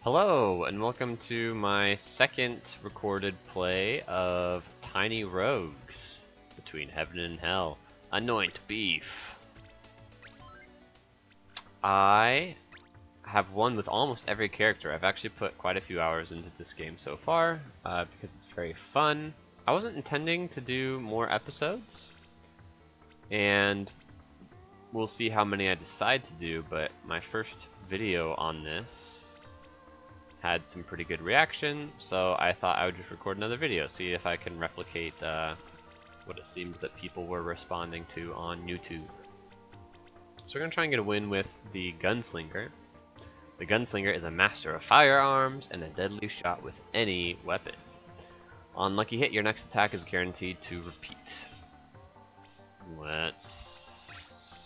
Hello, and welcome to my second recorded play of Tiny Rogues Between Heaven and Hell. Anoint beef. I have won with almost every character. I've actually put quite a few hours into this game so far because it's very fun. I wasn't intending to do more episodes, and we'll see how many I decide to do, but my first video on this had some pretty good reaction, so I thought I would just record another video, see if I can replicate what it seems that people were responding to on YouTube. So we're going to try and get a win with the Gunslinger. The Gunslinger is a master of firearms and a deadly shot with any weapon. On lucky hit, your next attack is guaranteed to repeat. Let's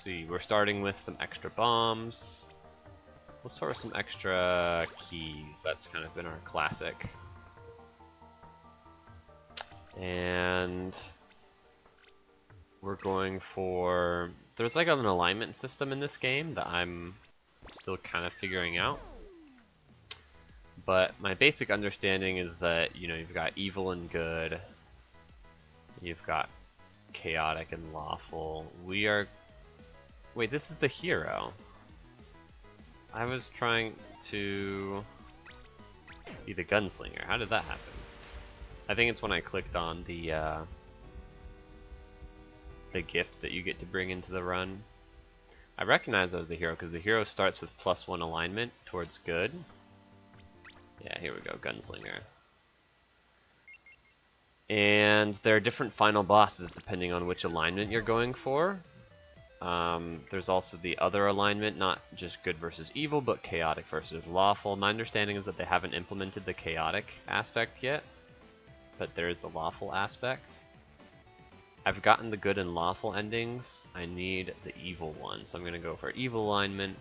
see, we're starting with some extra bombs. Let's start with some extra keys. That's kind of been our classic. And we're going for... There's like an alignment system in this game that I'm still kind of figuring out. But my basic understanding is that, you know, you've got evil and good. You've got chaotic and lawful. We are... Wait, this is the hero. I was trying to be the gunslinger. How did that happen? I think it's when I clicked on the gift that you get to bring into the run. I recognize I was the hero because the hero starts with +1 alignment towards good. Yeah, here we go, gunslinger. And there are different final bosses depending on which alignment you're going for. There's also the other alignment, not just good versus evil, but chaotic versus lawful. My understanding is that they haven't implemented the chaotic aspect yet, but there is the lawful aspect. I've gotten the good and lawful endings. I need the evil one, so I'm going to go for evil alignment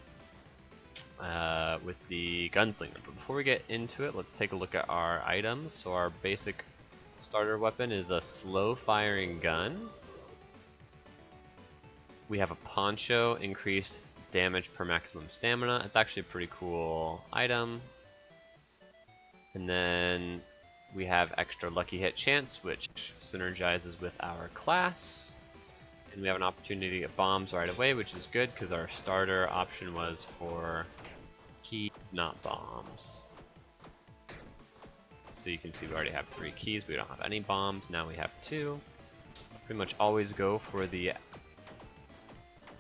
with the gunslinger. But before we get into it, let's take a look at our items. So our basic starter weapon is a slow-firing gun. We have a poncho, increased damage per maximum stamina. It's actually a pretty cool item. And then we have extra lucky hit chance, which synergizes with our class. And we have an opportunity to get bombs right away, which is good because our starter option was for keys, not bombs. So you can see we already have 3 keys. We don't have any bombs. Now we have 2. Pretty much always go for the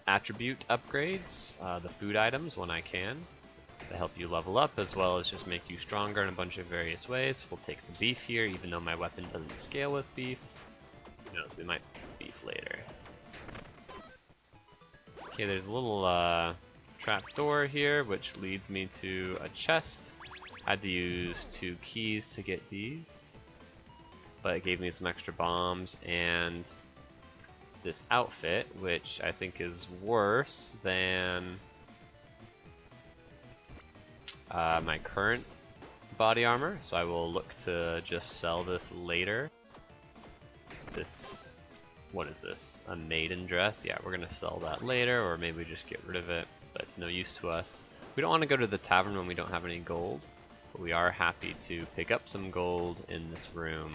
attribute upgrades, the food items when I can, to help you level up as well as just make you stronger in a bunch of various ways. We'll take the beef here, even though my weapon doesn't scale with beef. Who knows, we might do beef later. Okay, there's a little trap door here, which leads me to a chest. Had to use 2 keys to get these, but it gave me some extra bombs and this outfit, which I think is worse than my current body armor, so I will look to just sell this later. This, what is this? A maiden dress? Yeah, we're gonna sell that later, or maybe just get rid of it, but it's no use to us. We don't want to go to the tavern when we don't have any gold, but we are happy to pick up some gold in this room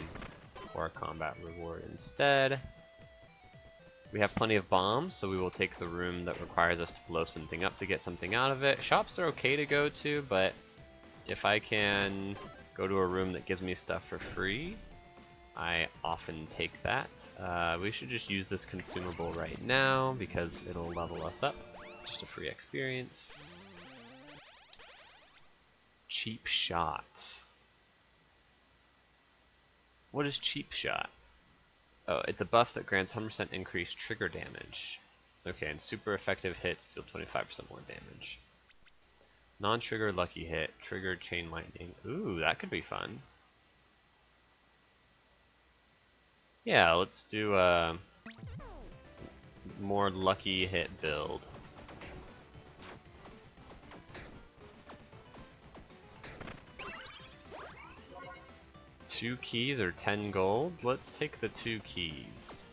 for a combat reward instead. We have plenty of bombs, so we will take the room that requires us to blow something up to get something out of it. Shops are okay to go to, but if I can go to a room that gives me stuff for free, I often take that. We should just use this consumable right now because it'll level us up. Just a free experience. Cheap shot. What is cheap shot? Oh, it's a buff that grants 100% increased trigger damage. Okay, and super effective hits deal 25% more damage. Non-trigger lucky hit, trigger chain lightning. Ooh, that could be fun. Yeah, let's do a more lucky hit build. Two keys or 10 gold? Let's take the 2 keys.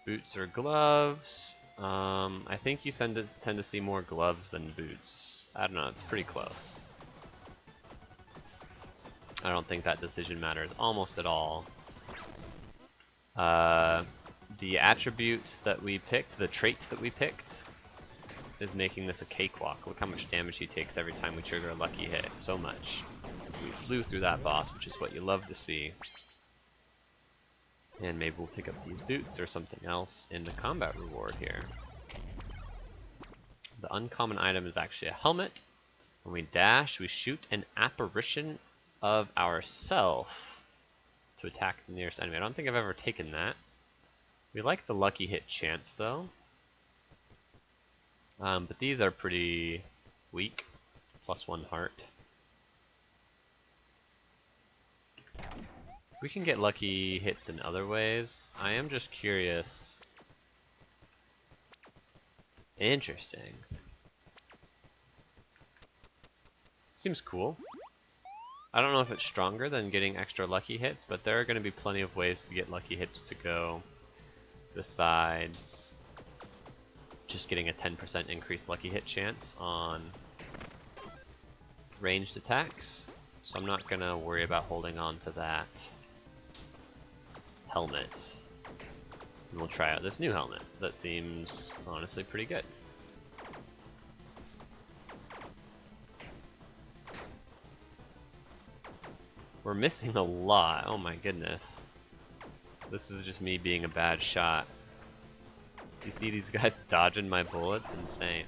Boots or gloves. I think you tend to see more gloves than boots. I don't know, it's pretty close. I don't think that decision matters almost at all. The attribute that we picked, the trait that we picked, is making this a cakewalk. Look how much damage he takes every time we trigger a lucky hit. So much. So we flew through that boss, which is what you love to see. And maybe we'll pick up these boots or something else in the combat reward here. The uncommon item is actually a helmet. When we dash, we shoot an apparition of ourself to attack the nearest enemy. I don't think I've ever taken that. We like the lucky hit chance though. But these are pretty weak. +1 heart. We can get lucky hits in other ways. I am just curious. Interesting. Seems cool. I don't know if it's stronger than getting extra lucky hits, but there are going to be plenty of ways to get lucky hits to go besides just getting a 10% increased lucky hit chance on ranged attacks. So I'm not going to worry about holding on to that helmet. And we'll try out this new helmet. That seems honestly pretty good. We're missing a lot. Oh my goodness. This is just me being a bad shot. You see these guys dodging my bullets? Insane.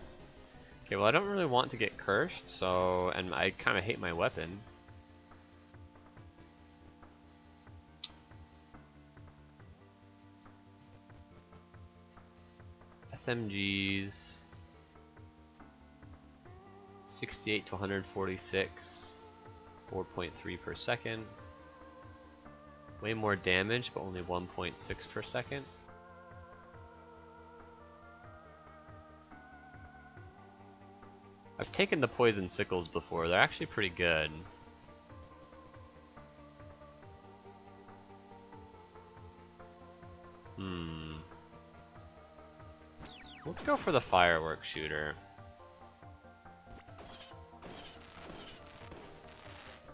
Okay, well I don't really want to get cursed, so, and I kind of hate my weapon. SMGs 68 to 146, 4.3 per second. Way more damage, but only 1.6 per second. I've taken the poison sickles before, they're actually pretty good. Let's go for the fireworks shooter.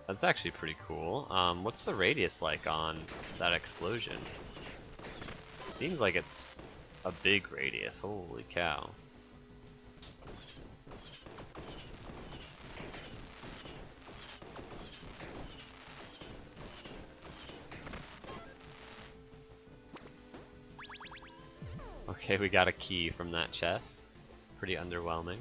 That's actually pretty cool. What's the radius like on that explosion? Seems like it's a big radius, holy cow. Okay, we got a key from that chest. Pretty underwhelming.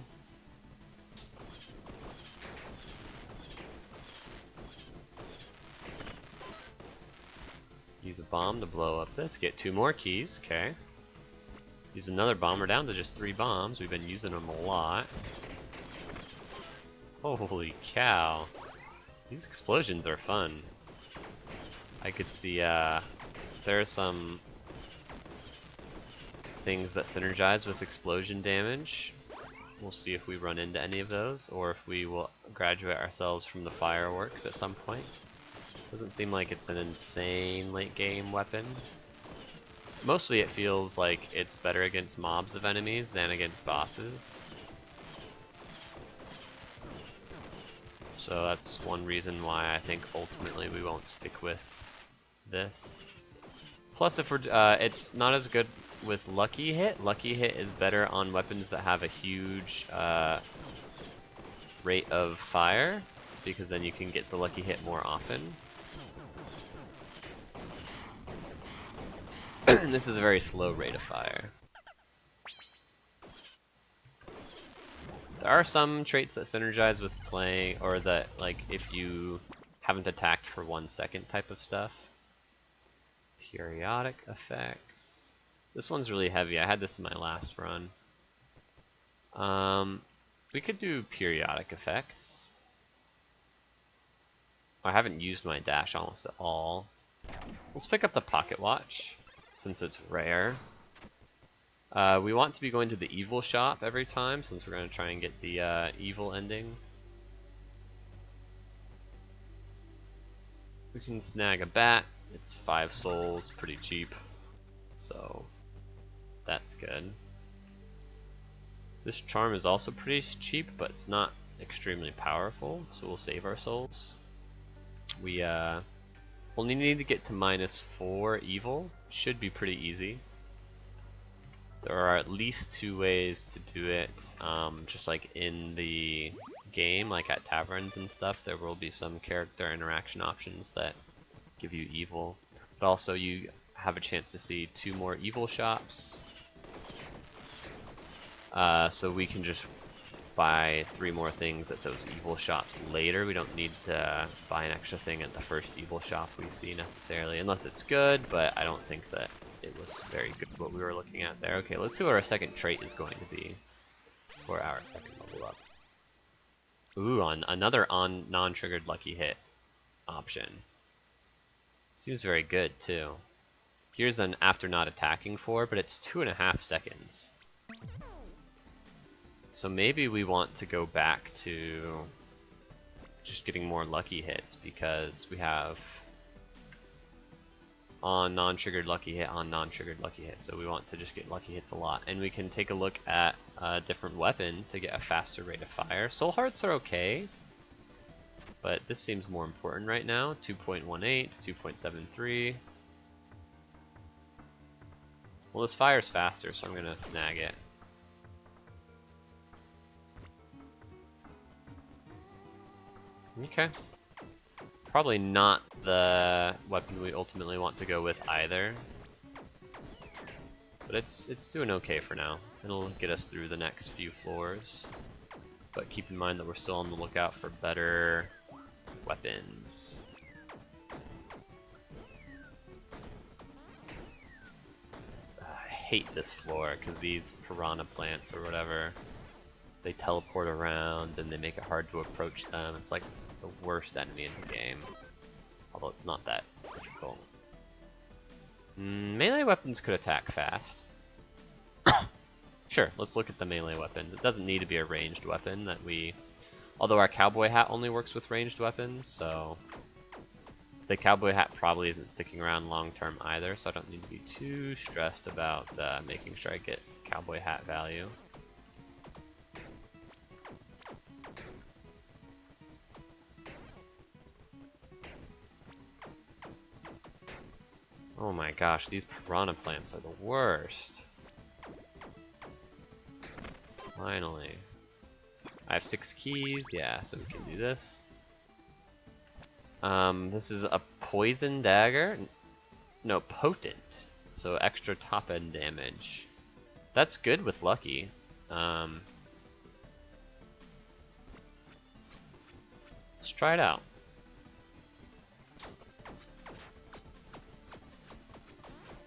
Use a bomb to blow up this. Get 2 more keys, okay. Use another bomb. We're down to just 3 bombs. We've been using them a lot. Holy cow. These explosions are fun. I could see there are some things that synergize with explosion damage. We'll see if we run into any of those, or if we will graduate ourselves from the fireworks at some point. Doesn't seem like it's an insane late game weapon. Mostly it feels like it's better against mobs of enemies than against bosses. So that's one reason why I think ultimately we won't stick with this. Plus, if we're it's not as good with Lucky Hit. Lucky Hit is better on weapons that have a huge rate of fire, because then you can get the Lucky Hit more often. This is a very slow rate of fire. There are some traits that synergize with playing, or that, like, if you haven't attacked for 1 second type of stuff. Periodic effects. This one's really heavy. I had this in my last run. We could do periodic effects. I haven't used my dash almost at all. Let's pick up the pocket watch, since it's rare. We want to be going to the evil shop every time, since we're going to try and get the evil ending. We can snag a bat. It's 5 souls, pretty cheap. So that's good. This charm is also pretty cheap, but it's not extremely powerful, so we'll save our souls. We only need to get to -4 evil. Should be pretty easy. There are at least 2 ways to do it, just like in the game, like at taverns and stuff, there will be some character interaction options that give you evil. But also you have a chance to see 2 more evil shops. So we can just buy 3 more things at those evil shops later. We don't need to buy an extra thing at the first evil shop we see necessarily, unless it's good, but I don't think that it was very good what we were looking at there. Okay, let's see what our second trait is going to be for our second level up. Ooh, on another non-triggered lucky hit option. Seems very good too. Here's an after not attacking for, but it's 2.5 seconds. So maybe we want to go back to just getting more lucky hits, because we have on non-triggered lucky hit, on non-triggered lucky hit. So we want to just get lucky hits a lot. And we can take a look at a different weapon to get a faster rate of fire. Soul Hearts are okay, but this seems more important right now. 2.18, 2.73. Well, this fire's faster, so I'm gonna snag it. Okay. Probably not the weapon we ultimately want to go with either. But it's doing okay for now. It'll get us through the next few floors. But keep in mind that we're still on the lookout for better weapons. I hate this floor because these piranha plants or whatever, they teleport around and they make it hard to approach them. It's like the worst enemy in the game, although it's not that difficult. Melee weapons could attack fast. Sure, let's look at the melee weapons. It doesn't need to be a ranged weapon that we... Although our cowboy hat only works with ranged weapons, so... The cowboy hat probably isn't sticking around long term either, so I don't need to be too stressed about making sure I get cowboy hat value. Oh my gosh, these piranha plants are the worst. Finally. I have 6 keys, yeah, so we can do this. This is a poison dagger. No, potent. So extra top end damage. That's good with lucky. Let's try it out.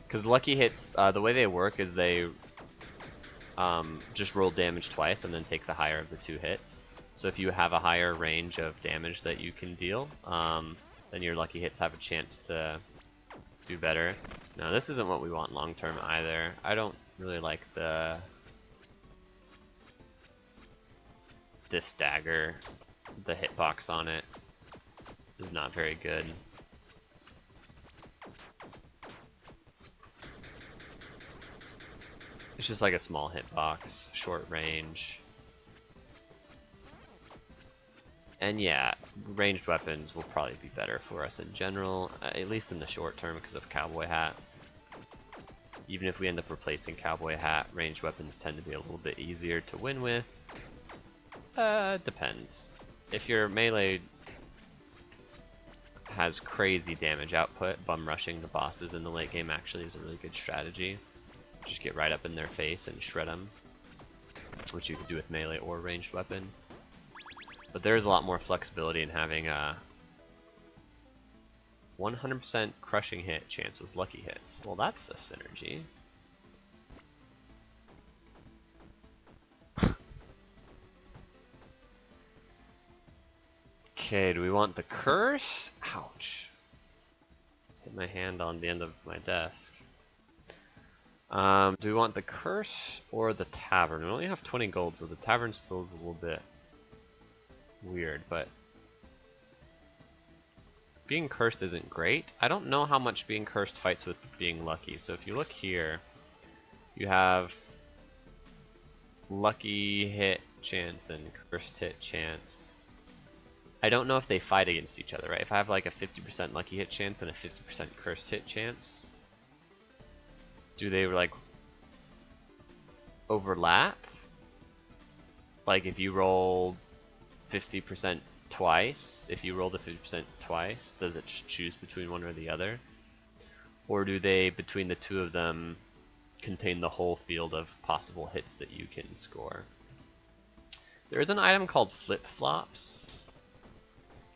Because lucky hits, the way they work is they just roll damage twice and then take the higher of the 2 hits. So if you have a higher range of damage that you can deal, then your lucky hits have a chance to do better. Now this isn't what we want long term either. I don't really like this dagger. The hitbox on it is not very good. It's just like a small hitbox, short range. And yeah, ranged weapons will probably be better for us in general, at least in the short term because of Cowboy Hat. Even if we end up replacing Cowboy Hat, ranged weapons tend to be a little bit easier to win with. Depends. If your melee has crazy damage output, bum rushing the bosses in the late game actually is a really good strategy. Just get right up in their face and shred them, which you can do with melee or ranged weapon. But there's a lot more flexibility in having a 100% crushing hit chance with lucky hits. Well, that's a synergy. Okay, do we want the curse? Ouch. Hit my hand on the end of my desk. Do we want the curse or the tavern? We only have 20 gold, so the tavern still is a little bit weird, but being cursed isn't great. I don't know how much being cursed fights with being lucky. So if you look here, you have lucky hit chance and cursed hit chance. I don't know if they fight against each other, right? If I have like a 50% lucky hit chance and a 50% cursed hit chance, do they like overlap? Like if you roll 50% twice, if you roll the 50% twice, does it just choose between one or the other? Or do they, between the two of them, contain the whole field of possible hits that you can score? There is an item called flip-flops,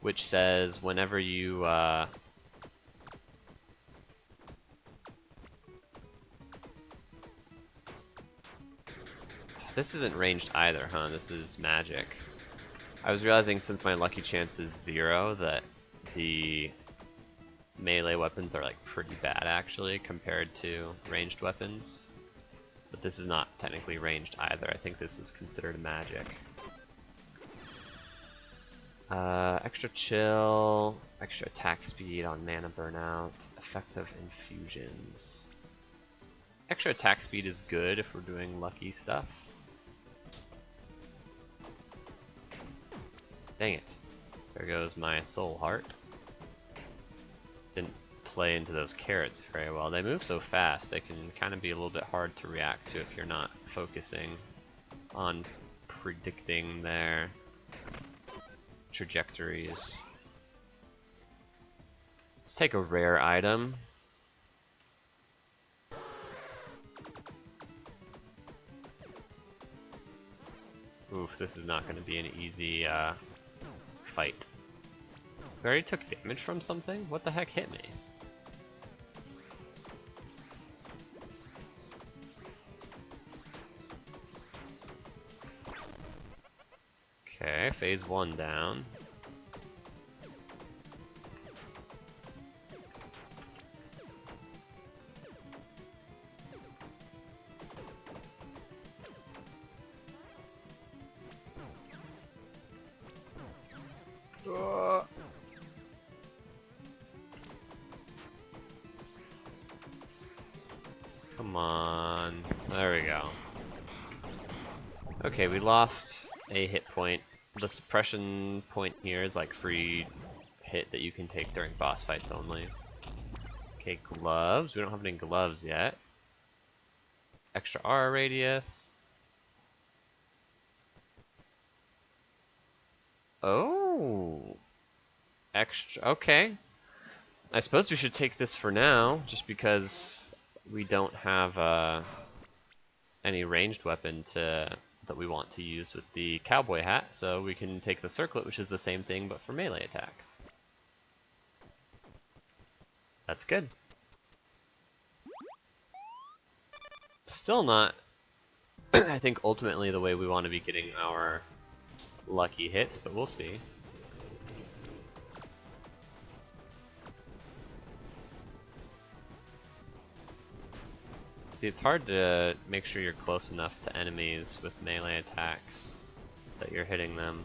which says whenever you this isn't ranged either, huh? This is magic. I was realizing since my lucky chance is 0 that the melee weapons are like pretty bad actually compared to ranged weapons. But this is not technically ranged either. I think this is considered magic. Extra chill, extra attack speed on mana burnout, effective infusions. Extra attack speed is good if we're doing lucky stuff. Dang it. There goes my soul heart. Didn't play into those carrots very well. They move so fast, they can kind of be a little bit hard to react to if you're not focusing on predicting their trajectories. Let's take a rare item. Oof, this is not going to be an easy fight. We already took damage from something? What the heck hit me? Okay, phase 1 down. Come on. There we go. Okay, we lost a hit point. The suppression point here is like free hit that you can take during boss fights only. Okay, gloves. We don't have any gloves yet. Extra R radius. Oh! Extra. Okay. I suppose we should take this for now, just because we don't have any ranged weapon that we want to use with the cowboy hat, so we can take the circlet, which is the same thing but for melee attacks. That's good. Still not, I think, ultimately the way we want to be getting our lucky hits, but we'll see. See, it's hard to make sure you're close enough to enemies with melee attacks that you're hitting them.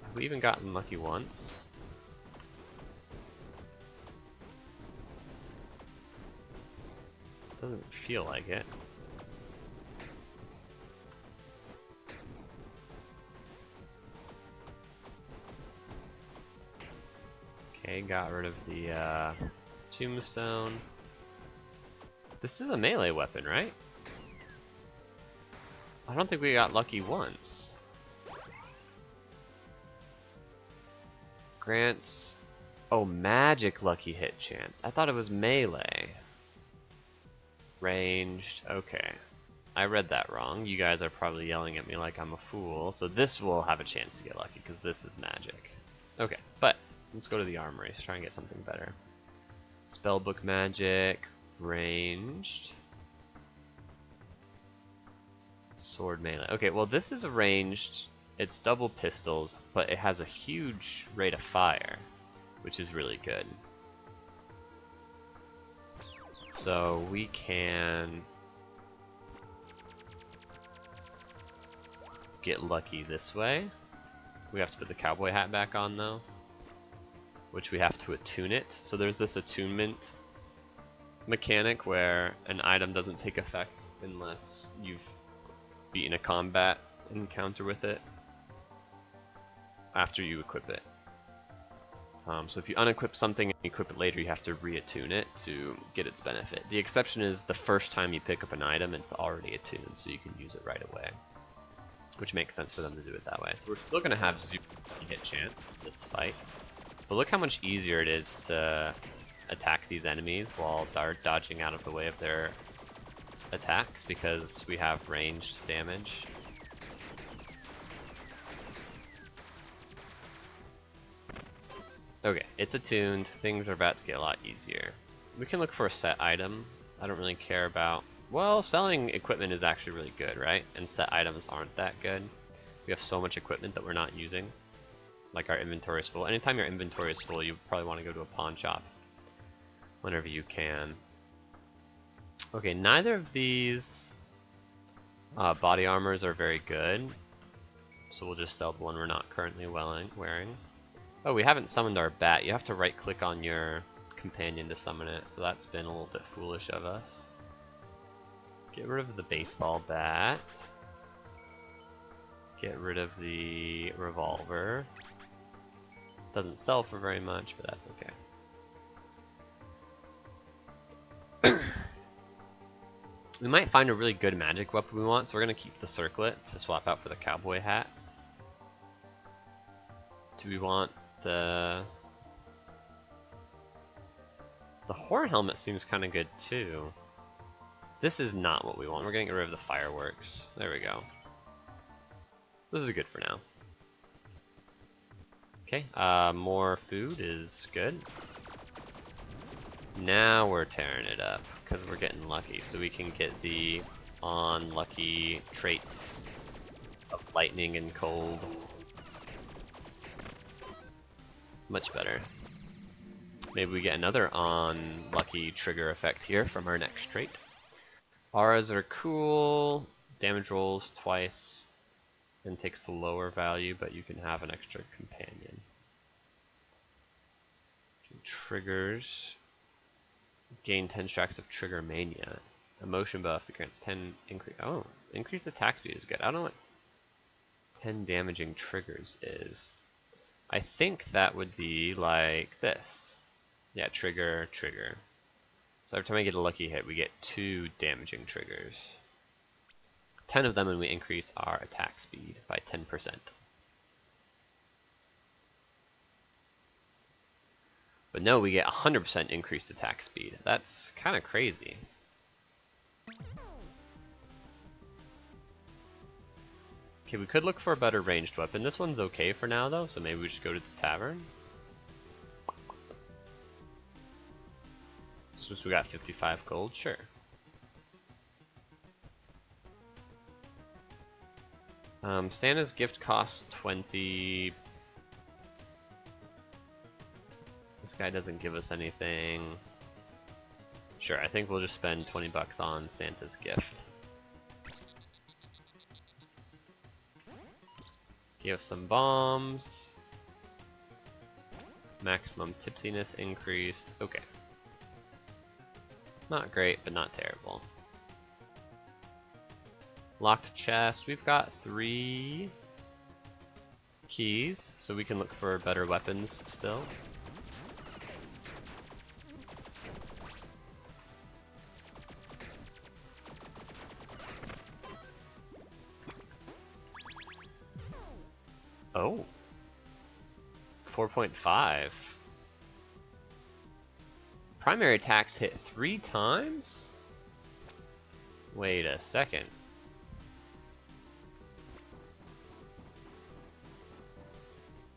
Have we even gotten lucky once? Doesn't feel like it. Okay, got rid of the tombstone. This is a melee weapon, right? I don't think we got lucky once. Grants... Oh, magic lucky hit chance. I thought it was melee. Ranged. Okay. I read that wrong. You guys are probably yelling at me like I'm a fool. So this will have a chance to get lucky because this is magic. Okay, but let's go to the armory. Let's try and get something better. Spellbook magic. Ranged. Sword melee. Okay, well this is a ranged, it's double pistols, but it has a huge rate of fire, which is really good. So we can get lucky this way. We have to put the cowboy hat back on though, which we have to attune it. So there's this attunement mechanic where an item doesn't take effect unless you've beat in a combat encounter with it after you equip it. So if you unequip something and equip it later, you have to re-attune it to get its benefit. The exception is the first time you pick up an item, it's already attuned, so you can use it right away. Which makes sense for them to do it that way. So we're still going to have 0 hit chance in this fight. But look how much easier it is to attack these enemies while dodging out of the way of their attacks, because we have ranged damage. Okay, it's attuned. Things are about to get a lot easier. We can look for a set item. I don't really care about... Well, selling equipment is actually really good, right? And set items aren't that good. We have so much equipment that we're not using. Like our inventory is full. Anytime your inventory is full, you probably want to go to a pawn shop whenever you can. Okay, neither of these body armors are very good. So we'll just sell the one we're not currently wearing. Oh, we haven't summoned our bat. You have to right click on your companion to summon it, so that's been a little bit foolish of us. Get rid of the baseball bat. Get rid of the revolver. Doesn't sell for very much, but that's okay. We might find a really good magic weapon we want, so we're going to keep the circlet to swap out for the cowboy hat. Do we want the horn helmet? Seems kind of good too. This is not what we want. We're getting rid of the fireworks. There we go. This is good for now. Okay, more food is good. Now we're tearing it up because we're getting lucky, so we can get the unlucky traits of lightning and cold. Much better. Maybe we get another unlucky trigger effect here from our next trait. Auras are cool. Damage rolls twice and takes the lower value, but you can have an extra companion. Triggers. Gain 10 stacks of Trigger Mania. Emotion buff that grants 10 increase. Oh, increased attack speed is good. I don't know what 10 damaging triggers is. I think that would be like this. Yeah, trigger, trigger. So every time I get a lucky hit, we get 2 damaging triggers. 10 of them, and we increase our attack speed by 10%. But no, we get 100% increased attack speed. That's kind of crazy. Okay, we could look for a better ranged weapon. This one's okay for now, though, so maybe we should go to the tavern. Since we got 55 gold, sure. Santa's gift costs 20. This guy doesn't give us anything. Sure, I think we'll just spend 20 bucks on Santa's gift. Give some bombs. Maximum tipsiness increased. Okay. Not great, but not terrible. Locked chest. We've got 3 keys, so we can look for better weapons still. Oh. 4.5. Primary attacks hit 3 times? Wait a second.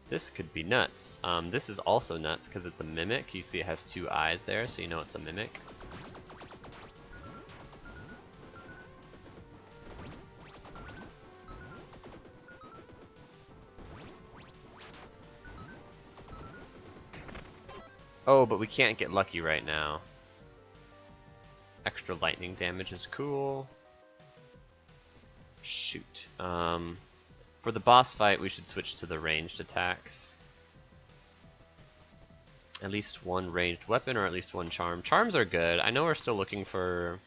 This could be nuts. This is also nuts because it's a mimic. You see it has 2 eyes there, so you know it's a mimic. Oh, but we can't get lucky right now. Extra lightning damage is cool. Shoot. For the boss fight, we should switch to the ranged attacks. At least 1 ranged weapon or at least 1 charm. Charms are good. I know we're still looking for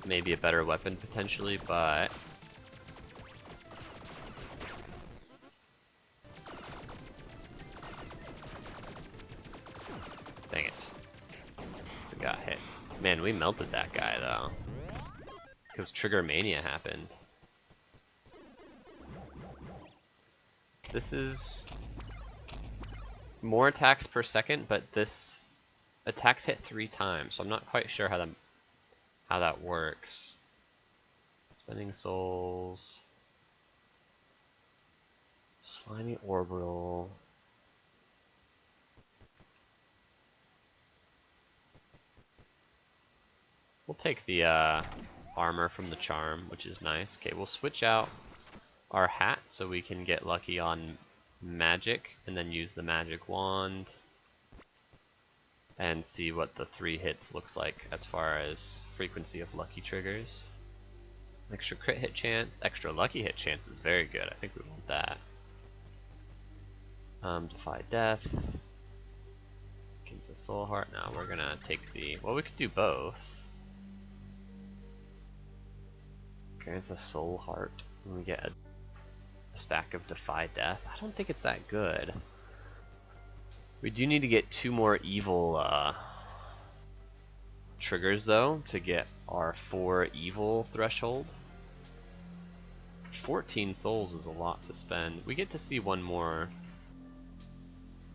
maybe a better weapon potentially, but dang it. We got hit. Man, we melted that guy though. Because Trigger Mania happened. This is more attacks per second, but this attacks hit 3 times, so I'm not quite sure how that works. Spending souls. Slimy orbital. We'll take the armor from the charm, which is nice. Okay, we'll switch out our hat so we can get lucky on magic and then use the magic wand and see what the 3 hits looks like as far as frequency of lucky triggers. Extra crit hit chance, extra lucky hit chance is very good. I think we want that. Defy death. Gains a soul heart. Now we're gonna take the. Well, we could do both. Grants a soul heart. And we get a stack of defy death. I don't think it's that good. We do need to get 2 more evil triggers though to get our 4 evil threshold. 14 souls is a lot to spend. We get to see 1 more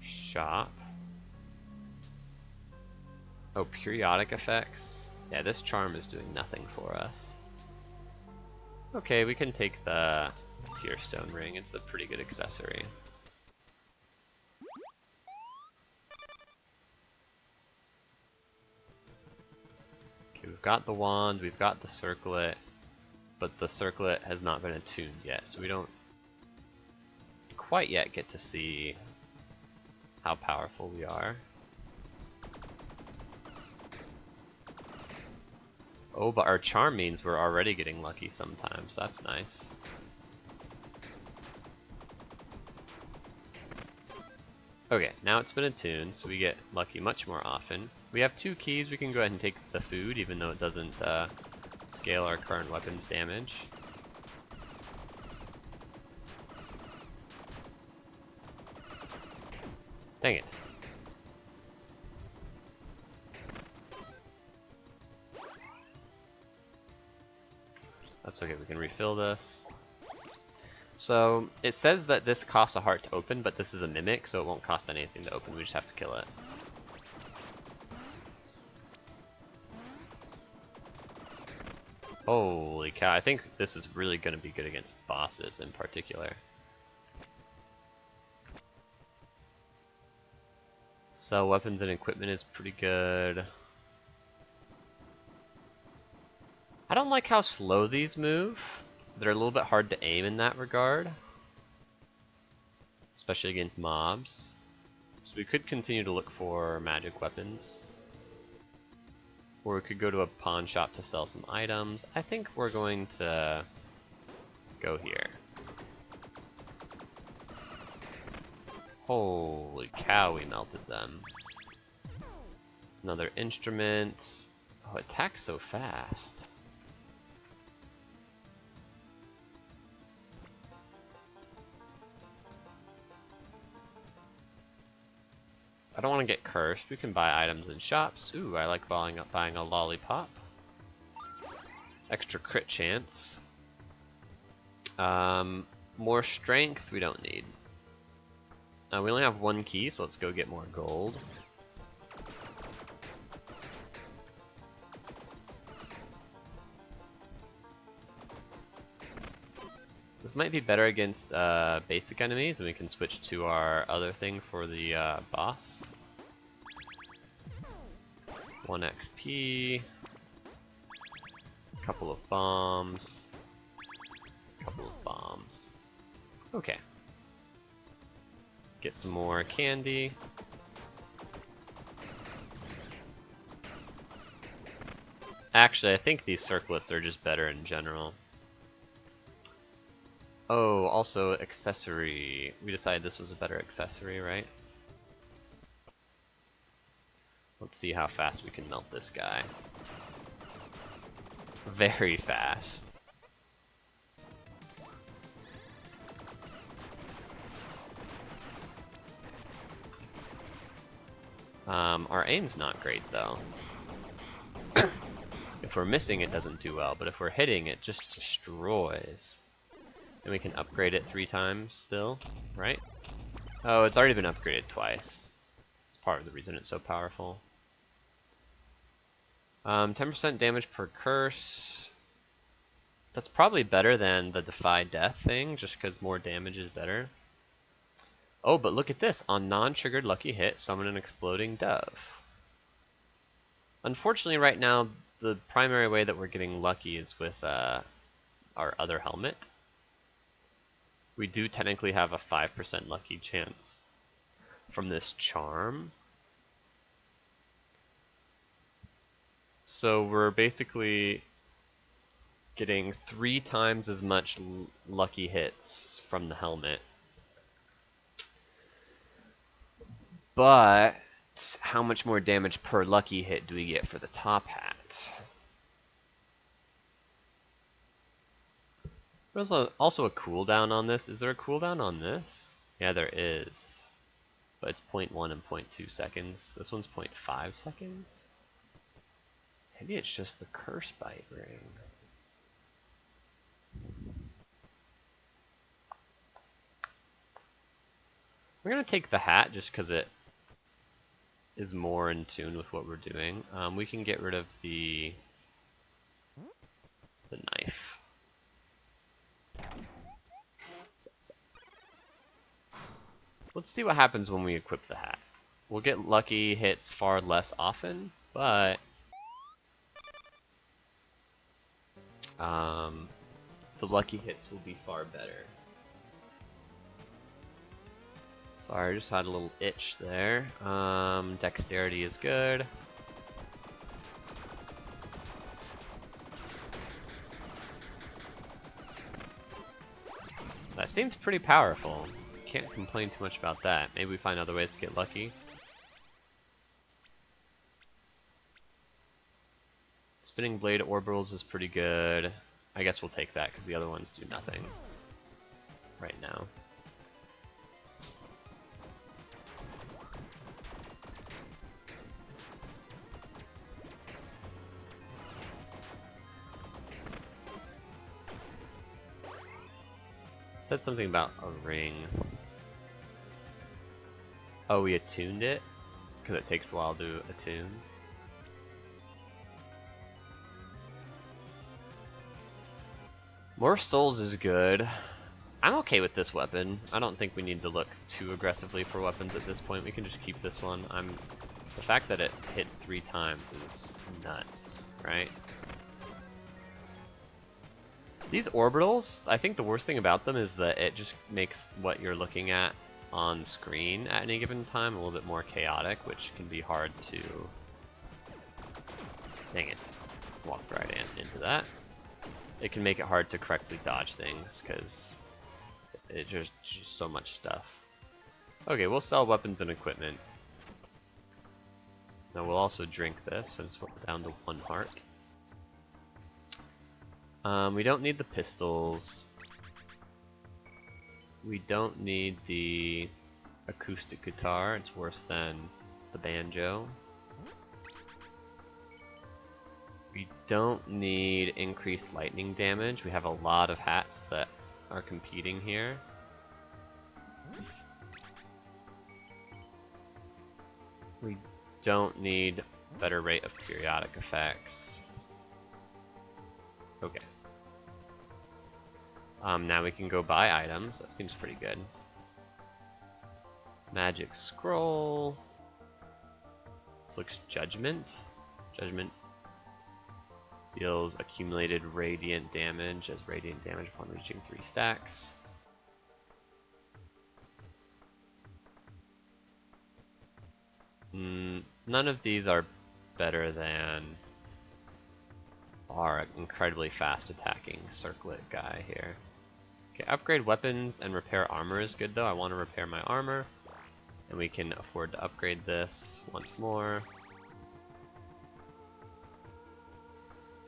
shop. Oh, periodic effects. Yeah, this charm is doing nothing for us. Okay, we can take the Tear Stone ring. It's a pretty good accessory. Okay, we've got the wand, we've got the circlet, but the circlet has not been attuned yet, so we don't quite yet get to see how powerful we are. Oh, but our charm means we're already getting lucky sometimes. That's nice. Okay, now it's been attuned, so we get lucky much more often. We have 2 keys. We can go ahead and take the food, even though it doesn't scale our current weapon's damage. Dang it. That's okay, we can refill this. So, it says that this costs a heart to open, but this is a mimic, so it won't cost anything to open, we just have to kill it. Holy cow, I think this is really going to be good against bosses in particular. Sell weapons and equipment is pretty good. I don't like how slow these move. They're a little bit hard to aim in that regard, especially against mobs. So we could continue to look for magic weapons, or we could go to a pawn shop to sell some items. I think we're going to go here. Holy cow, we melted them. Another instrument. Oh, it attacks so fast. I don't want to get cursed. We can buy items in shops. Ooh, I like buying a lollipop. Extra crit chance. More strength we don't need. We only have 1 key, so let's go get more gold. This might be better against basic enemies, and we can switch to our other thing for the boss. 1 XP, couple of bombs, couple of bombs. Okay. Get some more candy. Actually, I think these circlets are just better in general. Oh, also accessory. We decided this was a better accessory, right? Let's see how fast we can melt this guy. very fast. Our aim's not great though. If we're missing, it doesn't do well, but if we're hitting, it just destroys. And we can upgrade it 3 times still, right? Oh, it's already been upgraded twice. It's part of the reason it's so powerful. 10% damage per curse. That's probably better than the Defy Death thing, just because more damage is better. Oh, but look at this. On non-triggered lucky hit, summon an exploding dove. Unfortunately, right now, the primary way that we're getting lucky is with our other helmet. We do technically have a 5% lucky chance from this charm. So we're basically getting 3 times as much lucky hits from the helmet. But how much more damage per lucky hit do we get for the top hat? There's also a cooldown on this. Is there a cooldown on this? Yeah, there is. But it's 0.1 and 0.2 seconds. This one's 0.5 seconds? Maybe it's just the Curse Bite ring. We're going to take the hat just because it is more in tune with what we're doing. We can get rid of the knife. Let's see what happens when we equip the hat. We'll get lucky hits far less often, but the lucky hits will be far better. Sorry, I just had a little itch there. Dexterity is good. That seems pretty powerful. Can't complain too much about that. Maybe we find other ways to get lucky. Spinning Blade Orbitals is pretty good. I guess we'll take that because the other ones do nothing right now. Said something about a ring. Oh, we attuned it? Because it takes a while to attune. More souls is good. I'm okay with this weapon. I don't think we need to look too aggressively for weapons at this point. We can just keep this one. The fact that it hits 3 times is nuts, right? These orbitals, I think the worst thing about them is that it just makes what you're looking at on screen at any given time a little bit more chaotic, which can be hard to... Dang it. Walked right into that. It can make it hard to correctly dodge things, because it's just so much stuff. Okay, we'll sell weapons and equipment. Now we'll also drink this, since we're down to 1 heart. We don't need the pistols. We don't need the acoustic guitar. It's worse than the banjo. We don't need increased lightning damage. We have a lot of hats that are competing here. We don't need better rate of periodic effects. Okay. Now we can go buy items. That seems pretty good. Magic scroll. Looks Judgment. Judgment deals accumulated radiant damage as radiant damage upon reaching 3 stacks. None of these are better than our incredibly fast attacking circlet guy here. Okay, upgrade weapons and repair armor is good though. I want to repair my armor, and we can afford to upgrade this once more.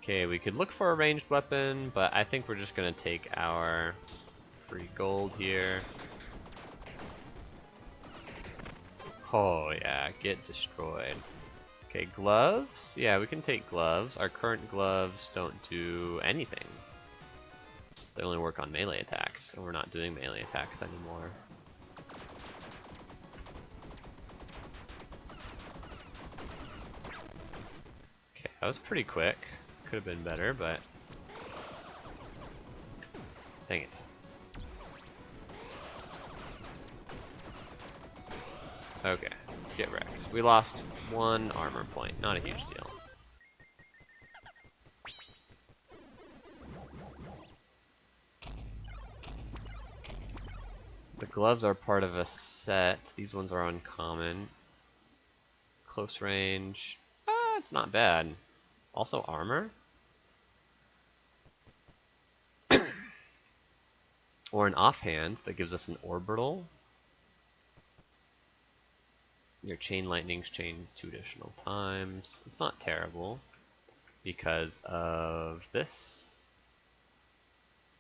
Okay, we could look for a ranged weapon, but I think we're just gonna take our free gold here. Oh yeah, get destroyed. Okay, gloves? Yeah, we can take gloves. Our current gloves don't do anything. They only work on melee attacks, and we're not doing melee attacks anymore. Okay, that was pretty quick. Could have been better, but... dang it. Okay, get wrecked. We lost 1 armor point, not a huge deal. The gloves are part of a set. These ones are uncommon. Close range. It's not bad. Also armor? Or an offhand that gives us an orbital. Your chain lightnings chain 2 additional times. It's not terrible because of this.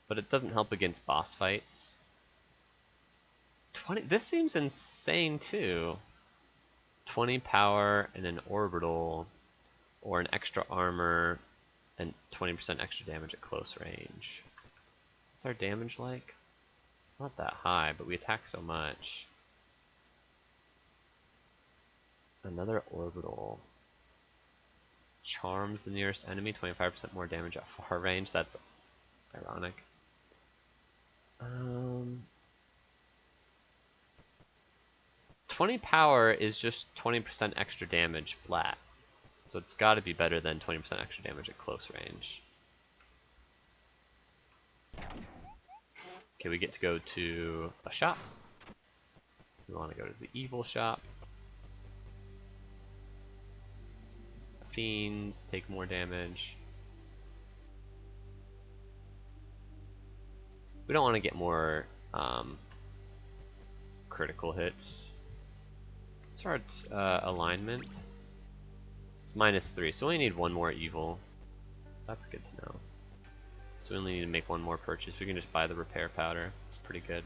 But it doesn't help against boss fights. 20. This seems insane too. 20 power and an orbital, or an extra armor and 20% extra damage at close range. What's our damage like? It's not that high, but we attack so much. Another orbital. Charms the nearest enemy, 25% more damage at far range. That's ironic. 20 power is just 20% extra damage flat. So it's got to be better than 20% extra damage at close range. Okay, we get to go to a shop. We want to go to the evil shop. Fiends take more damage. We don't want to get more critical hits. What's our alignment? It's -3, so we only need 1 more evil. That's good to know. So we only need to make 1 more purchase. We can just buy the repair powder. It's pretty good.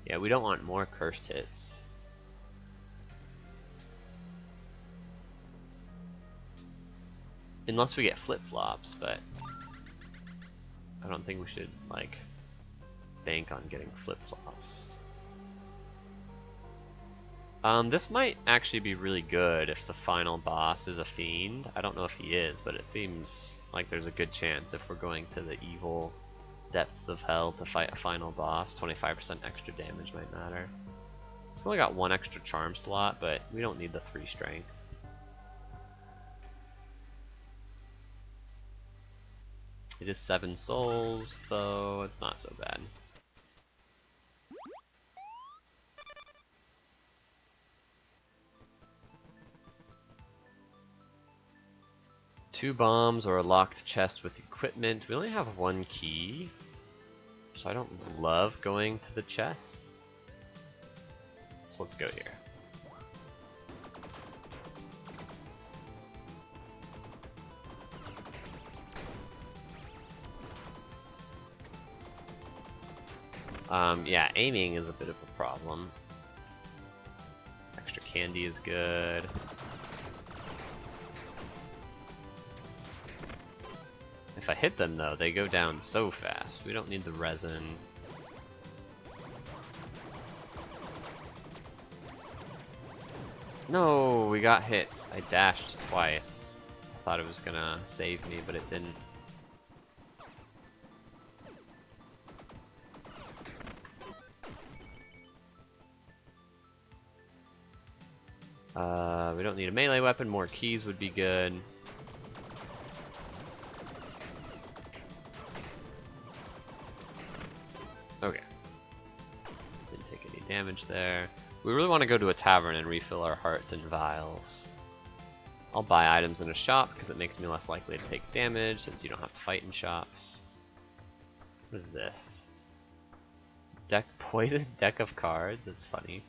Yeah, we don't want more cursed hits. Unless we get flip-flops, but I don't think we should, like, bank on getting flip-flops. This might actually be really good if the final boss is a fiend. I don't know if he is, but it seems like there's a good chance if we're going to the evil depths of hell to fight a final boss. 25% extra damage might matter. We've only got 1 extra charm slot, but we don't need the 3 strength. It is 7 souls, though it's not so bad. Two bombs or a locked chest with equipment. We only have 1 key, so I don't love going to the chest. So let's go here. Yeah, aiming is a bit of a problem. Extra candy is good. If I hit them though, they go down so fast. We don't need the resin. No, we got hit. I dashed twice. I thought it was gonna save me, but it didn't. We don't need a melee weapon. More keys would be good. Okay. Didn't take any damage there. We really want to go to a tavern and refill our hearts and vials. I'll buy items in a shop because it makes me less likely to take damage since you don't have to fight in shops. What is this? Poison deck of cards? It's funny.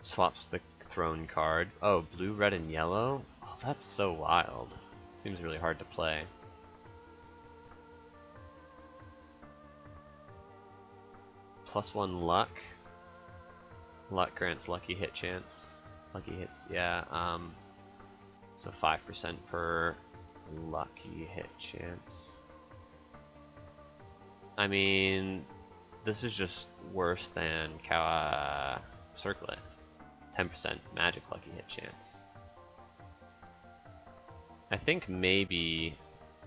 Swaps the throne card. Oh, blue, red, and yellow? Oh, that's so wild. Seems really hard to play. +1 luck. Luck grants lucky hit chance. Lucky hits, yeah. So 5% per lucky hit chance. I mean, this is just worse than Circlet. 10% magic lucky hit chance. I think maybe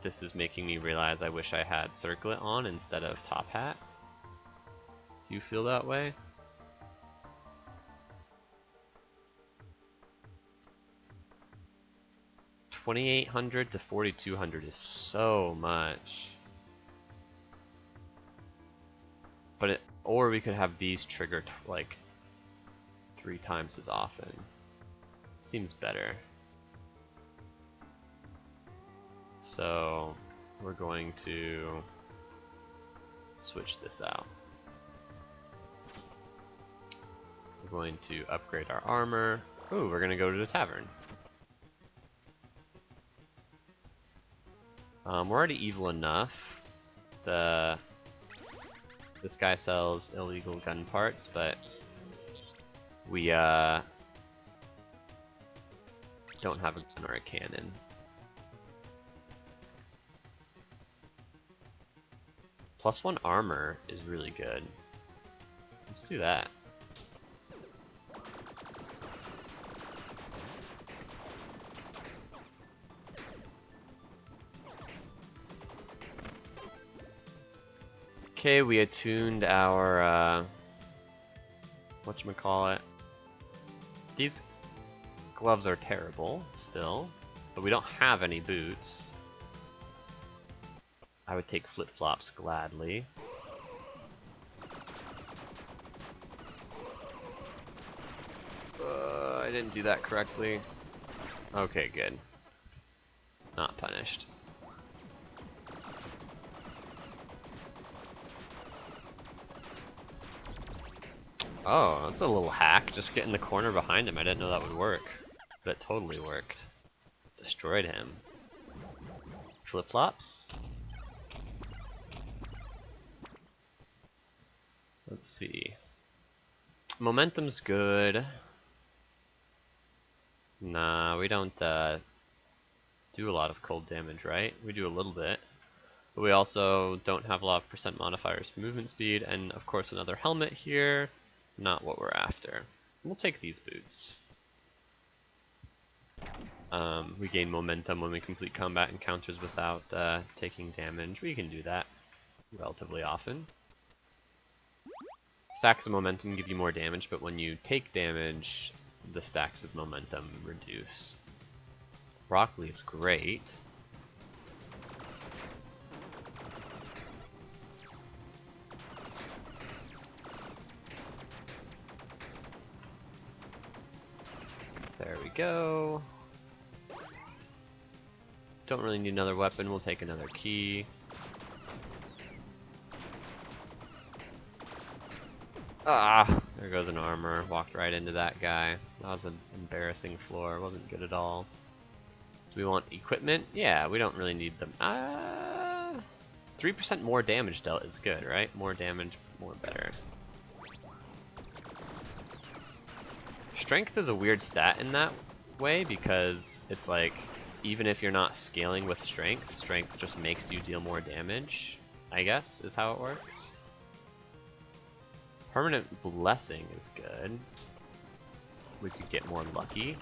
this is making me realize I wish I had Circlet on instead of Top Hat. Do you feel that way? $2,800 to $4,200 is so much. But or we could have these triggered like 3 times as often. Seems better. So we're going to switch this out. We're going to upgrade our armor. Ooh, we're gonna go to the tavern. We're already evil enough. This guy sells illegal gun parts, but we don't have a gun or a cannon. +1 armor is really good. Let's do that. Okay, we attuned our whatchamacallit. These gloves are terrible still, but we don't have any boots. I would take flip-flops gladly. I didn't do that correctly. Okay, good. Not punished. Oh, that's a little hack. Just get in the corner behind him. I didn't know that would work. But it totally worked. Destroyed him. Flip-flops? Let's see. Momentum's good. Nah, we don't do a lot of cold damage, right? We do a little bit. But we also don't have a lot of percent modifiers for movement speed, and of course another helmet here. Not what we're after. We'll take these boots. We gain momentum when we complete combat encounters without taking damage. We can do that relatively often. Stacks of momentum give you more damage, but when you take damage, the stacks of momentum reduce. Broccoli is great. There we go. Don't really need another weapon, we'll take another key. Ah, there goes an armor. Walked right into that guy. That was an embarrassing floor. Wasn't good at all. Do we want equipment? Yeah, we don't really need them. 3% more damage dealt is good, right? More damage, more better. Strength is a weird stat in that way because it's like, even if you're not scaling with strength, strength just makes you deal more damage, I guess, is how it works. Permanent blessing is good. We could get more lucky.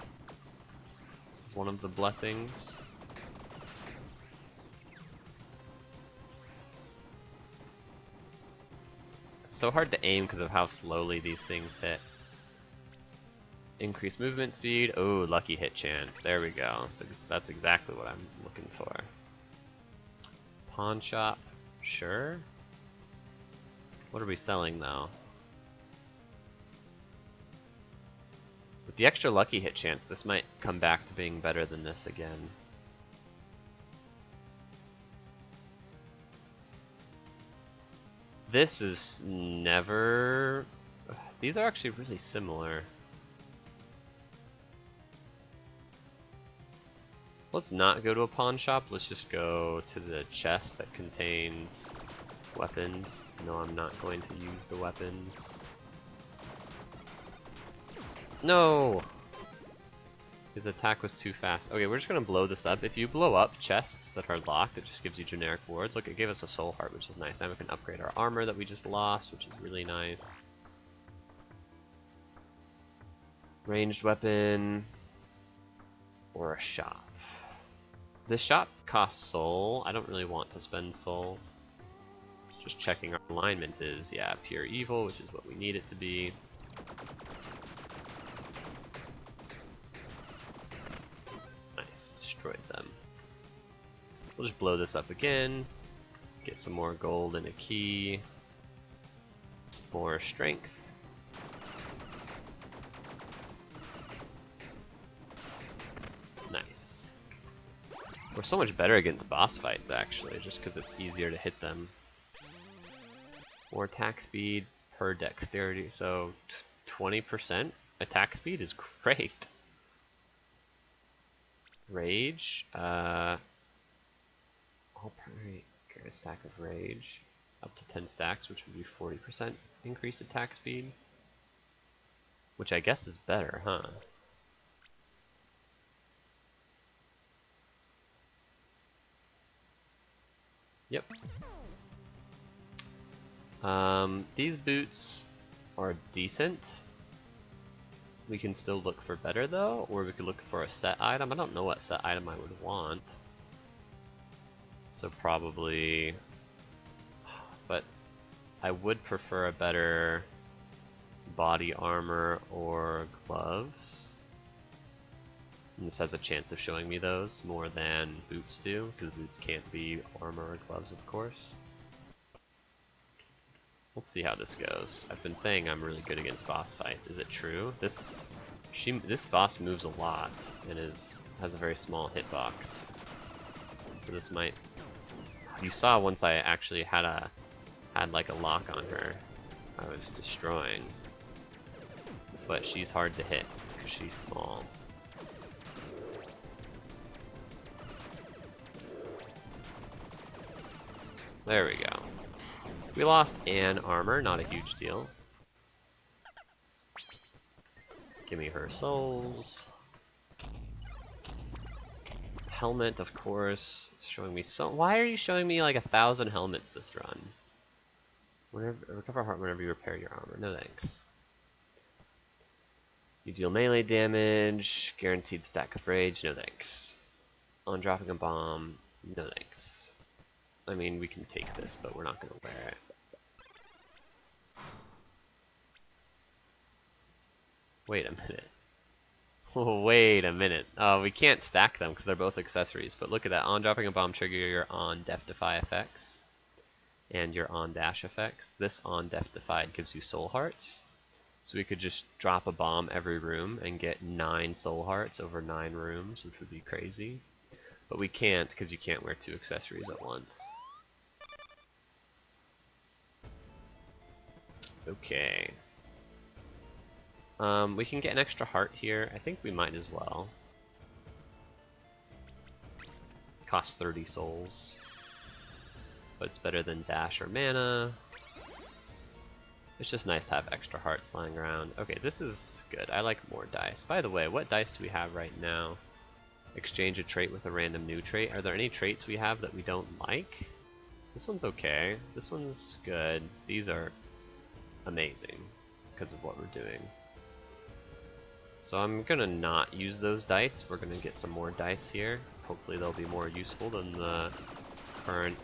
It's one of the blessings. It's so hard to aim because of how slowly these things hit. Increase movement speed. Oh, lucky hit chance. There we go. So that's exactly what I'm looking for. Pawn shop. Sure. What are we selling though? With the extra lucky hit chance, this might come back to being better than this again. This is never... These are actually really similar. Let's not go to a pawn shop. Let's just go to the chest that contains weapons. No, I'm not going to use the weapons. No! His attack was too fast. Okay, we're just gonna blow this up. If you blow up chests that are locked, it just gives you generic wards. Look, it gave us a soul heart, which is nice. Now we can upgrade our armor that we just lost, which is really nice. Ranged weapon or a shop. This shop costs soul. I don't really want to spend soul. Just checking our alignment is, yeah, pure evil, which is what we need it to be. Nice, destroyed them. We'll just blow this up again. Get some more gold and a key. More strength. Nice. We're so much better against boss fights, actually, just because it's easier to hit them. More attack speed per dexterity, so 20% attack speed is great. Rage, I'll probably get a stack of rage, up to 10 stacks, which would be 40% increase attack speed. Which I guess is better, huh? Yep. These boots are decent. We can still look for better though, or we could look for a set item. I don't know what set item I would want. So probably, but I would prefer a better body armor or gloves. And this has a chance of showing me those more than boots do, because boots can't be armor or gloves, of course. Let's see how this goes. I've been saying I'm really good against boss fights. Is it true? This boss moves a lot and has a very small hitbox. So this might. You saw once I actually had like a lock on her, I was destroying. But she's hard to hit because she's small. There we go. We lost an armor, not a huge deal. Give me her souls. Helmet, of course. It's showing me so. Why are you showing me like 1,000 helmets this run? Recover heart whenever you repair your armor. No thanks. You deal melee damage. Guaranteed stack of rage. No thanks. On dropping a bomb. No thanks. I mean, we can take this, but we're not going to wear it. Wait a minute. Wait a minute. Oh, we can't stack them because they're both accessories, but look at that. On dropping a bomb trigger your on Death Defy effects and your on dash effects. This on Death Defy gives you soul hearts. So we could just drop a bomb every room and get 9 soul hearts over 9 rooms, which would be crazy. But we can't because you can't wear 2 accessories at once. Okay. We can get an extra heart here. I think we might as well. Costs 30 souls. But it's better than dash or mana. It's just nice to have extra hearts lying around. Okay, this is good. I like more dice. By the way, what dice do we have right now? Exchange a trait with a random new trait. Are there any traits we have that we don't like? This one's okay. This one's good. These are amazing because of what we're doing. So I'm gonna not use those dice. We're gonna get some more dice here. Hopefully they'll be more useful than the current.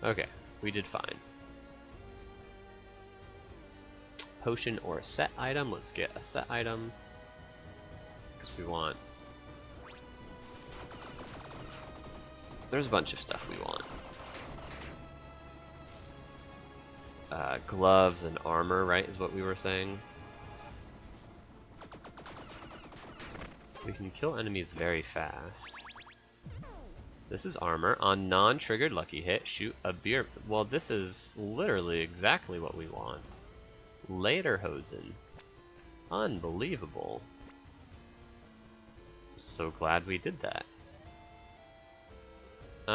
Okay, we did fine. Potion or a set item. Let's get a set item because we want. There's a bunch of stuff we want. Gloves and armor, right, is what we were saying. We can kill enemies very fast. This is armor. On non-triggered lucky hit, shoot a beer. Well, this is literally exactly what we want. Lederhosen. Unbelievable. So glad we did that.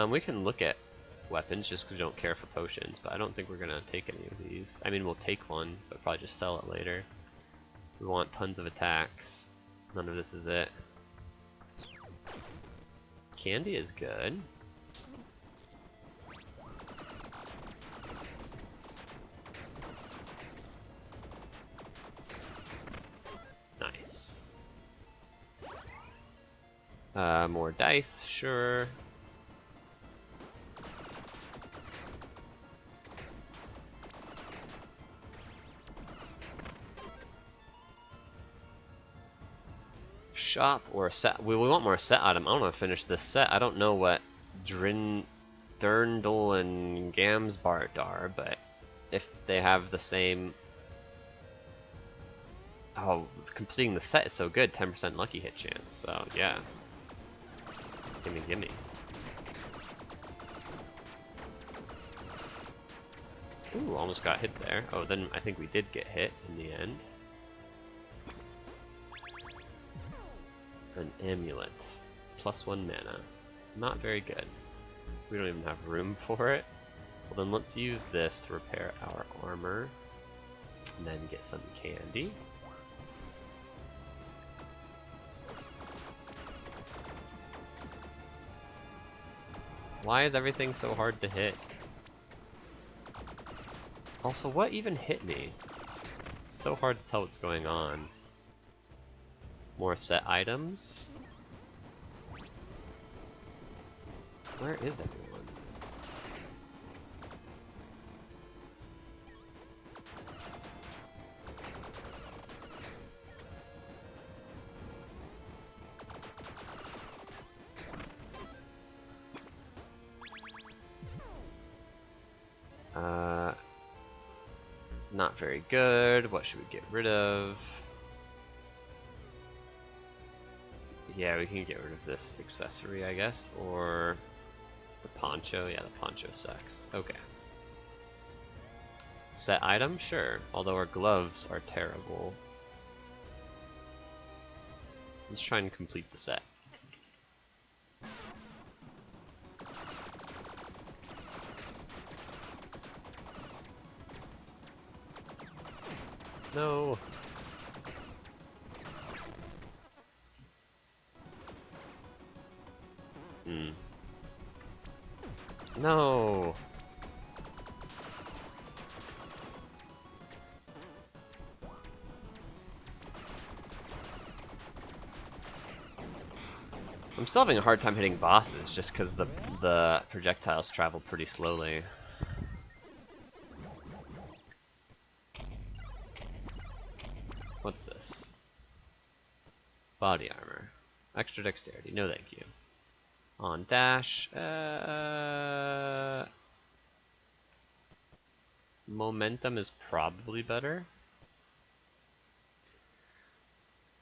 We can look at weapons just because we don't care for potions, but I don't think we're gonna take any of these. I mean, we'll take one, but probably just sell it later. We want tons of attacks. None of this is it. Candy is good. Nice. More dice, sure. Shop or a set. We want more set item. I don't want to finish this set. I don't know what Durndal and Gamsbart are, but if they have the same. Oh, completing the set is so good. 10% lucky hit chance. So yeah. Gimme, gimme. Ooh, almost got hit there. Oh, then I think we did get hit in the end. An amulet. +1 mana. Not very good. We don't even have room for it. Well, then let's use this to repair our armor. And then get some candy. Why is everything so hard to hit? Also, what even hit me? It's so hard to tell what's going on. More set items? Where is everyone? Not very good. What should we get rid of? Yeah, we can get rid of this accessory, I guess, or the poncho. Yeah, the poncho sucks. Okay. Set item? Sure. Although our gloves are terrible. Let's try and complete the set. No. No. I'm still having a hard time hitting bosses just because the projectiles travel pretty slowly. What's this? Body armor. Extra dexterity. No thank you. On dash. Momentum is probably better.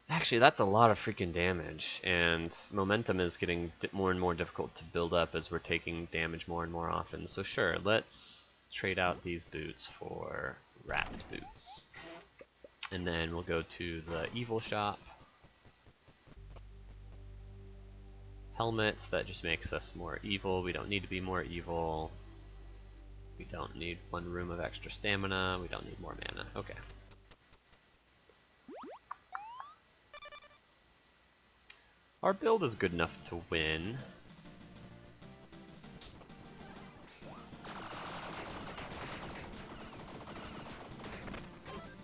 Actually, that's a lot of freaking damage, and momentum is getting more and more difficult to build up as we're taking damage more and more often. So sure, let's trade out these boots for wrapped boots. And then we'll go to the evil shop. Helmets, that just makes us more evil. We don't need to be more evil. We don't need 1 room of extra stamina. We don't need more mana. Okay. Our build is good enough to win.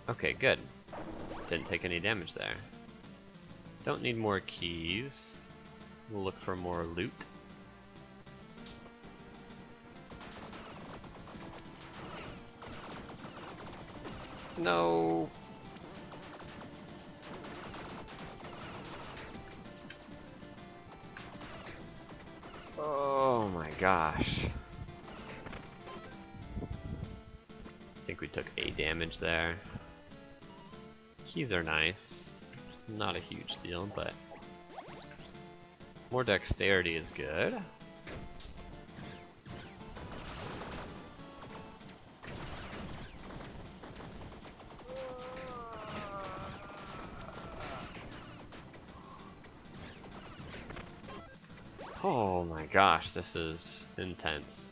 Okay, good. Didn't take any damage there. Don't need more keys. We'll look for more loot. No. Oh my gosh. I think we took A damage there. Keys are nice. Not a huge deal, but more dexterity is good. Oh my gosh, this is intense.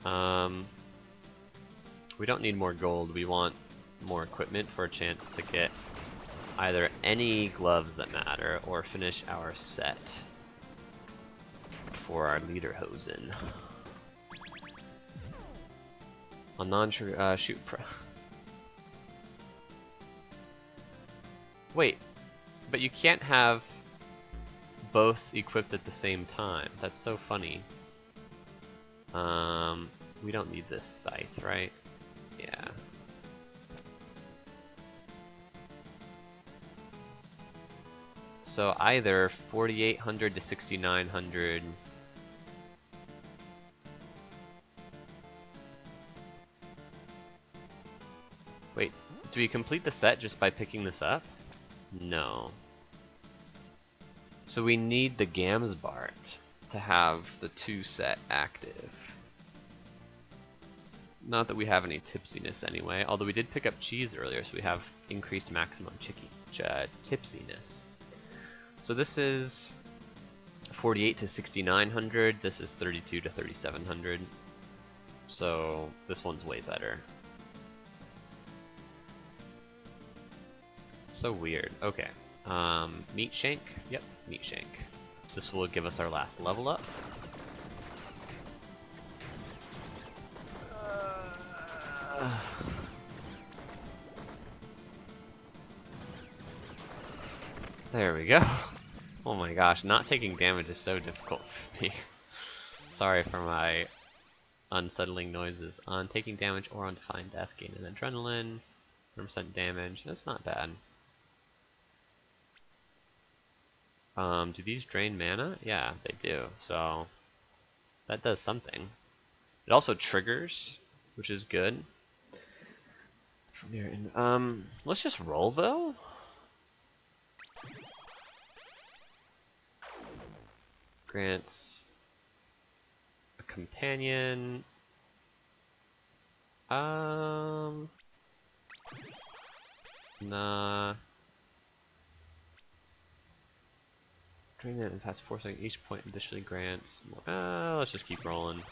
We don't need more gold, we want more equipment for a chance to get either any gloves that matter or finish our set for our Lederhosen. On shoot Wait, but you can't have both equipped at the same time. That's so funny. We don't need this scythe, right? Yeah. So either 4,800 to 6,900. Wait, do we complete the set just by picking this up? No. So we need the Gamsbart to have the 2 set active. Not that we have any tipsiness anyway, although we did pick up cheese earlier, so we have increased maximum tipsiness. So this is 48 to 6,900, this is 32 to 3,700. So this one's way better. So weird. Okay. Meat shank? Yep, meat shank. This will give us our last level up. There we go. Oh my gosh, not taking damage is so difficult for me. Sorry for my unsettling noises. On taking damage or on defined death, gain an adrenaline, 100% damage. That's not bad. Do these drain mana? Yeah, they do. So that does something. It also triggers, which is good. From here, let's just roll though. Grants a companion. Nah. Drain it and pass 4 seconds. Each point additionally grants more. Let's just keep rolling.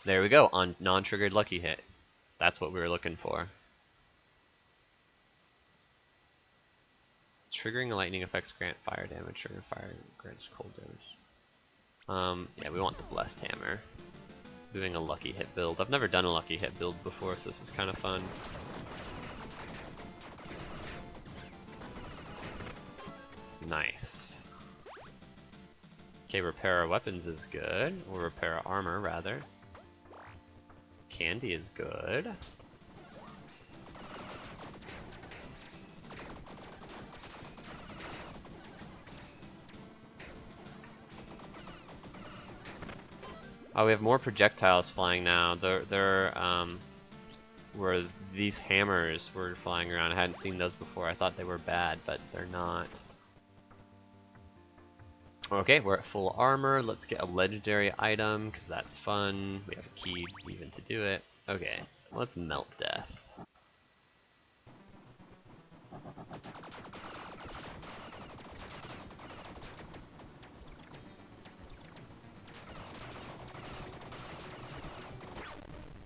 There we go, on non-triggered lucky hit. That's what we were looking for. Triggering lightning effects grant fire damage. Triggering fire grants cold damage. Yeah, we want the Blessed Hammer. Doing a lucky hit build. I've never done a lucky hit build before, so this is kind of fun. Nice. Okay, repair our weapons is good. Or repair our armor, rather. Candy is good. Oh, we have more projectiles flying now. Where these hammers were flying around. I hadn't seen those before. I thought they were bad, but they're not. Okay, we're at full armor. Let's get a legendary item, because that's fun. We have a key even to do it. Okay, let's melt death.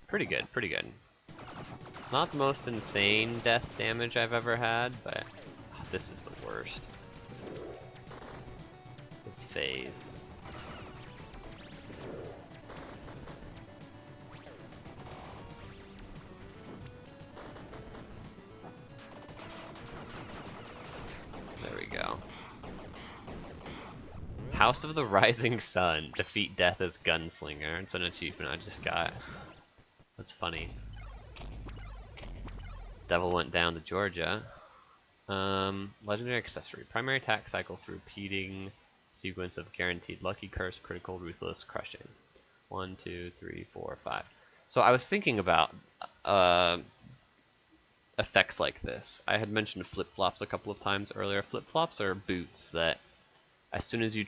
Pretty good, pretty good. Not the most insane death damage I've ever had, but this is the worst. This phase. There we go. House of the Rising Sun. Defeat death as Gunslinger. It's an achievement I just got. That's funny. Devil went down to Georgia. Legendary accessory. Primary attack cycle through repeating sequence of guaranteed lucky, curse, critical, ruthless, crushing. 1, 2, 3, 4, 5. So I was thinking about effects like this. I had mentioned flip-flops a couple of times earlier. Flip-flops are boots that as soon as you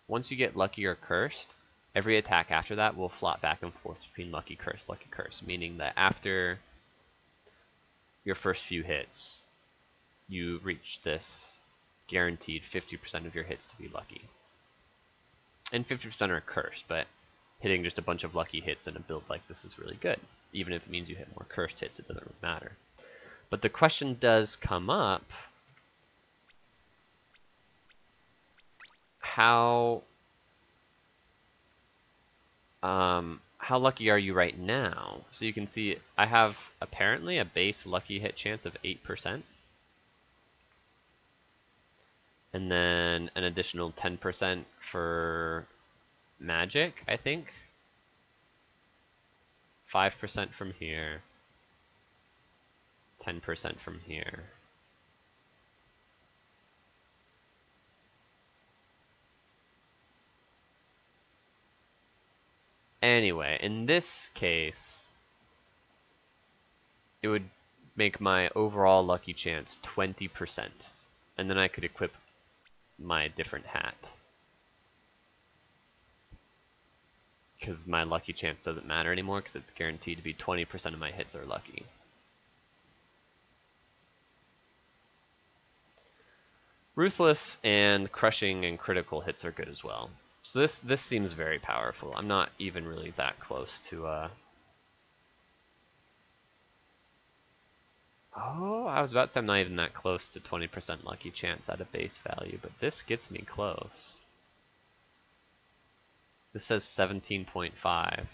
once you get lucky or cursed, every attack after that will flop back and forth between lucky, curse, meaning that after your first few hits, you reach this guaranteed 50% of your hits to be lucky. And 50% are cursed, but hitting just a bunch of lucky hits in a build like this is really good. Even if it means you hit more cursed hits, it doesn't really matter. But the question does come up, how lucky are you right now? So you can see I have apparently a base lucky hit chance of 8%. And then an additional 10% for magic, I think. 5% from here. 10% from here. Anyway, in this case, it would make my overall lucky chance 20%. And then I could equip my different hat. Because my lucky chance doesn't matter anymore because it's guaranteed to be 20% of my hits are lucky. Ruthless and crushing and critical hits are good as well. So this seems very powerful. I'm not even really that close to Oh, I was about to say I'm not even that close to 20% lucky chance at a base value, but this gets me close. This says 17.5.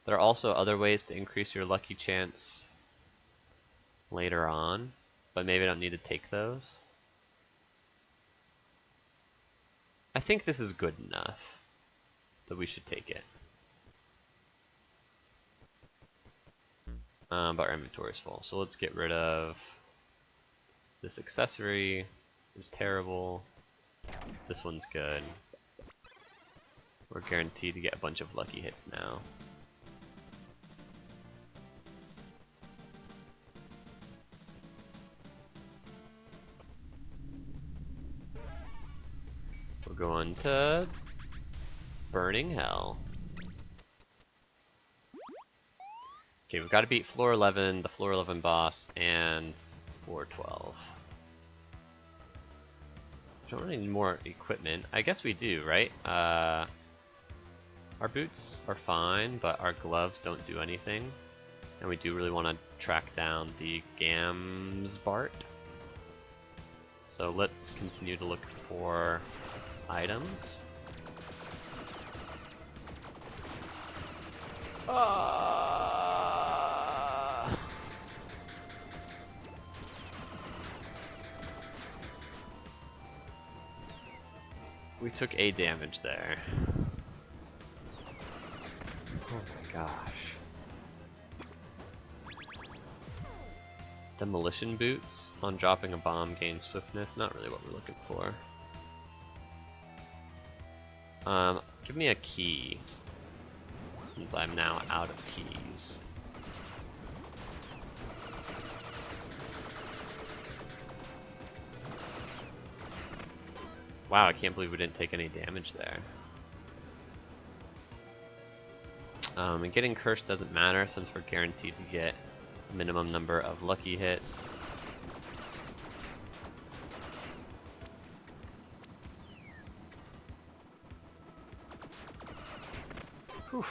There are also other ways to increase your lucky chance later on, but maybe I don't need to take those. I think this is good enough that we should take it. But our inventory is full, so let's get rid of this accessory. Is terrible. This one's good. We're guaranteed to get a bunch of lucky hits now. We're going to Burning Hell. Okay, we've got to beat floor 11, the floor 11 boss, and floor 12. Don't really need more equipment. I guess we do, right? Our boots are fine, but our gloves don't do anything. And we do really want to track down the Gamsbart. So let's continue to look for items. We took a damage there. Oh my gosh. Demolition boots on dropping a bomb gain swiftness, not really what we're looking for. Give me a key, since I'm now out of keys. Wow, I can't believe we didn't take any damage there. And getting cursed doesn't matter since we're guaranteed to get a minimum number of lucky hits. Whew.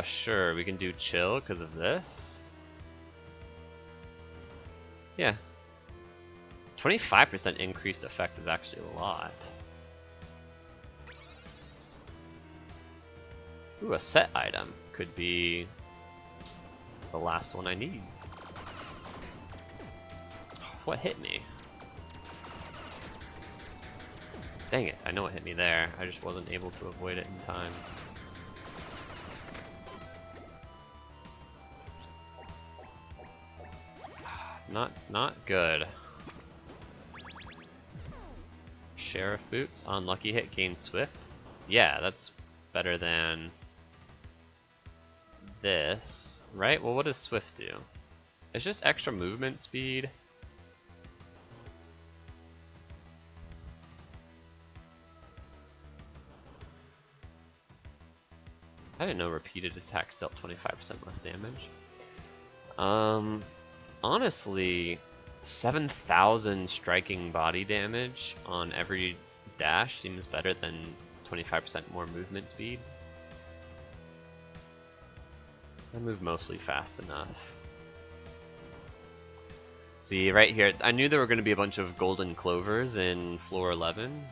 Sure, we can do chill because of this. Yeah. 25% increased effect is actually a lot. Ooh, a set item could be the last one I need. What hit me? Dang it, I know what hit me there. I just wasn't able to avoid it in time. Not good. Sheriff boots on lucky hit gain swift. Yeah, that's better than this, right? Well, what does swift do? It's just extra movement speed. I didn't know repeated attacks dealt 25% less damage. Honestly, 7,000 striking body damage on every dash seems better than 25% more movement speed. I move mostly fast enough. See, right here, I knew there were going to be a bunch of golden clovers in floor 11,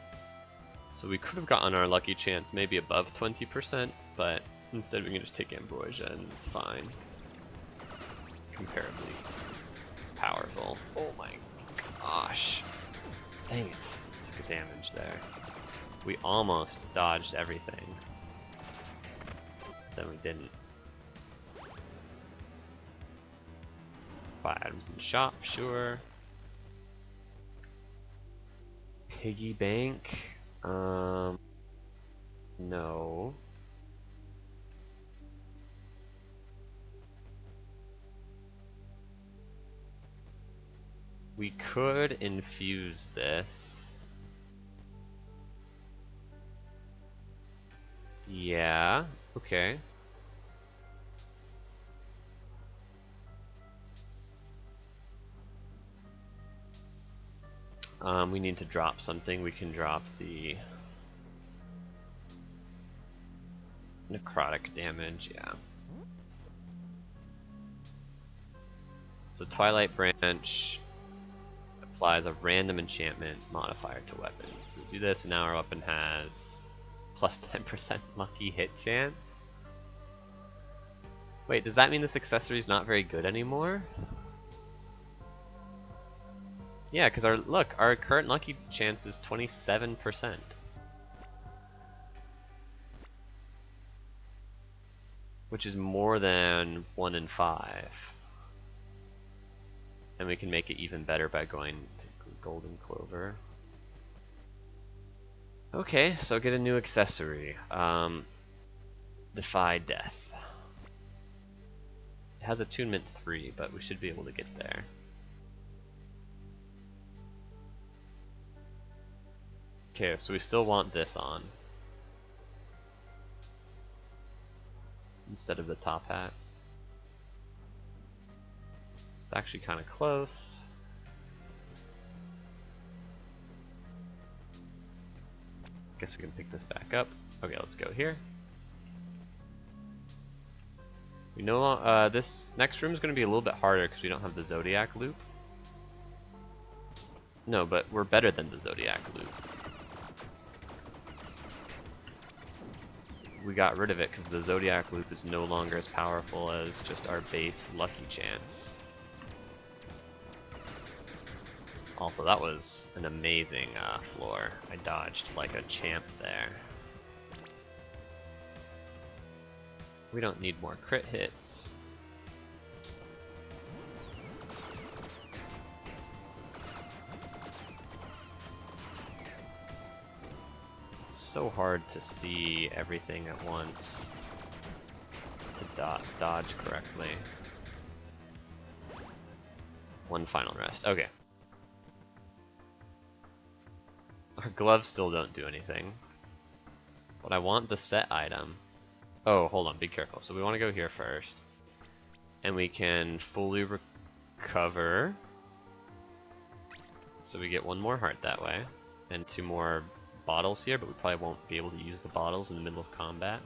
so we could have gotten our lucky chance maybe above 20%, but instead we can just take Ambrosia and it's fine. Comparably powerful. Oh my gosh. Dang it. Took a damage there. We almost dodged everything. Then we didn't. Buy items in the shop, sure. Piggy bank. No. We could infuse this. Yeah, okay. We need to drop something. We can drop the necrotic damage, yeah. So Twilight Branch applies a random enchantment modifier to weapons. We do this, and now our weapon has plus 10% lucky hit chance. Wait, does that mean this accessory is not very good anymore? Yeah, because our current lucky chance is 27%. Which is more than 1 in 5. And we can make it even better by going to Golden Clover. Okay, so get a new accessory. Defy Death. It has attunement 3, but we should be able to get there. Okay, so we still want this on instead of the top hat. It's actually kind of close. Guess we can pick this back up. Okay, let's go here. We know this next room is going to be a little bit harder because we don't have the Zodiac loop. No, but we're better than the Zodiac loop. We got rid of it because the Zodiac loop is no longer as powerful as just our base lucky chance. Also, that was an amazing floor. I dodged like a champ there. We don't need more crit hits. It's so hard to see everything at once to dodge correctly. One final rest. Okay. Our gloves still don't do anything. But I want the set item. Oh, hold on, be careful. So we want to go here first. And we can fully recover. So we get one more heart that way. And 2 more bottles here, but we probably won't be able to use the bottles in the middle of combat.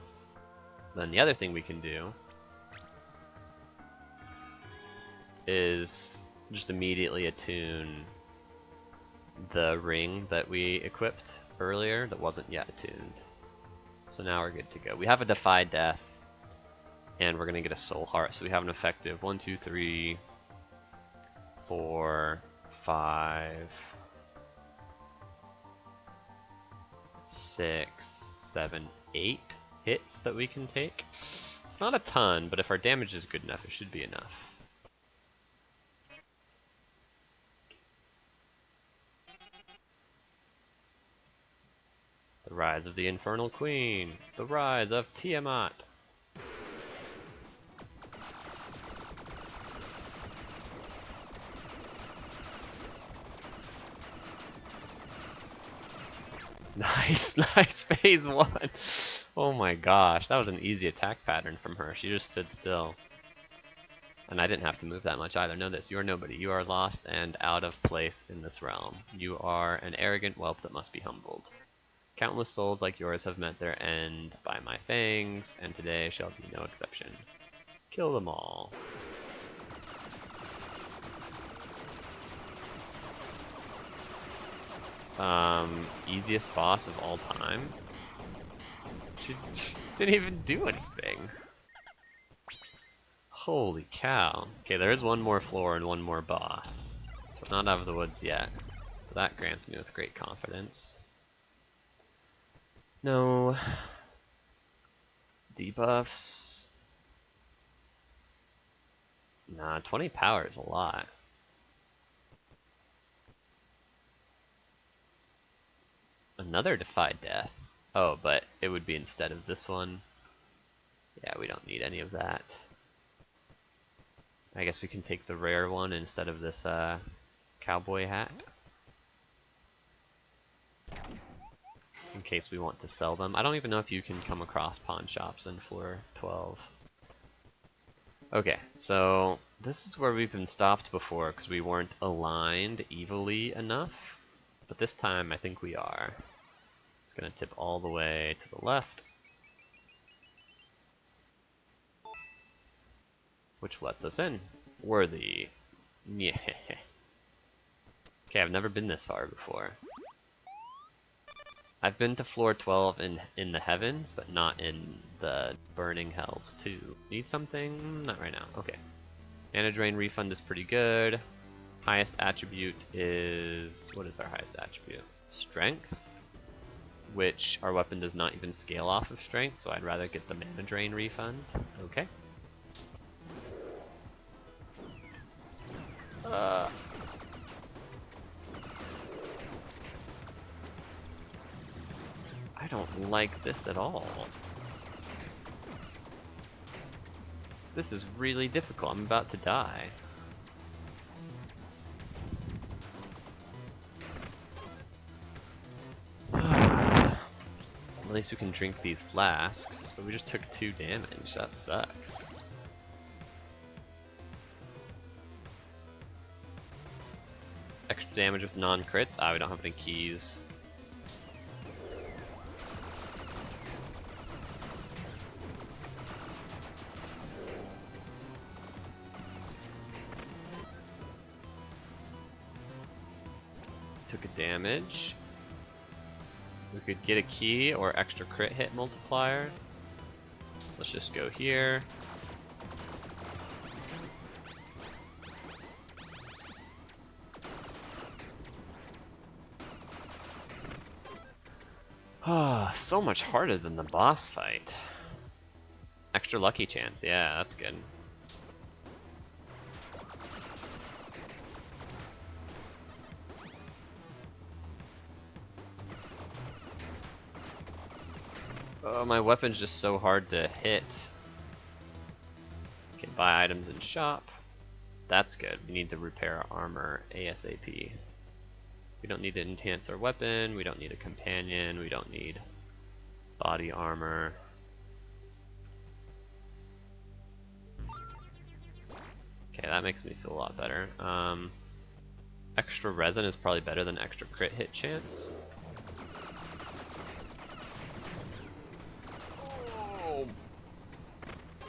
Then the other thing we can do is just immediately attune the ring that we equipped earlier that wasn't yet attuned. So now we're good to go. We have a Defy Death, and we're gonna get a Soul Heart, so we have an effective 1, 2, 3, 4, 5, 6, 7, 8 hits that we can take. It's not a ton, but if our damage is good enough, it should be enough. The Rise of the Infernal Queen. The Rise of Tiamat. Nice, nice, phase one. Oh my gosh, that was an easy attack pattern from her. She just stood still. And I didn't have to move that much either. Know this, you are nobody. You are lost and out of place in this realm. You are an arrogant whelp that must be humbled. Countless souls like yours have met their end by my fangs, and today shall be no exception. Kill them all. Easiest boss of all time? She didn't even do anything. Holy cow. Okay, there is one more floor and one more boss. So we're not out of the woods yet. But that grants me with great confidence. No debuffs. Nah, 20 power is a lot. Another Defy Death. Oh, but it would be instead of this one. Yeah, we don't need any of that. I guess we can take the rare one instead of this cowboy hat. In case we want to sell them. I don't even know if you can come across pawn shops in floor 12. Okay, so this is where we've been stopped before because we weren't aligned evilly enough. But this time I think we are. It's gonna tip all the way to the left. Which lets us in. Worthy. Yeah. Okay, I've never been this far before. I've been to floor 12 in the heavens, but not in the burning hells too. Need something? Not right now. Okay. Mana drain refund is pretty good. Highest attribute is... what is our highest attribute? Strength? Which our weapon does not even scale off of strength, so I'd rather get the mana drain refund. Okay. I don't like this at all. This is really difficult. I'm about to die. At least we can drink these flasks, but we just took 2 damage. That sucks. Extra damage with non-crits? Ah, we don't have any keys. Took a damage. We could get a key or extra crit hit multiplier. Let's just go here. Ah, so much harder than the boss fight. Extra lucky chance, yeah, that's good. Oh, my weapon's just so hard to hit. Can buy items in shop. That's good. We need to repair our armor ASAP. We don't need to enhance our weapon. We don't need a companion. We don't need body armor. Okay, that makes me feel a lot better. Extra resin is probably better than extra crit hit chance. Oh,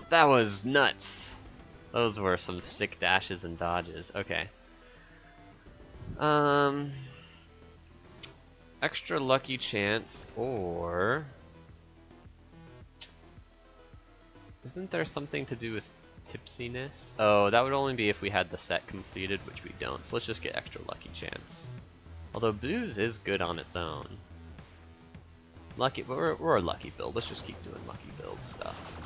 that was nuts. Those were some sick dashes and dodges. Okay. Extra lucky chance, or isn't there something to do with tipsiness? Oh, that would only be if we had the set completed, which we don't. So let's just get extra lucky chance. Although booze is good on its own. Lucky, we're a lucky build. Let's just keep doing lucky build stuff.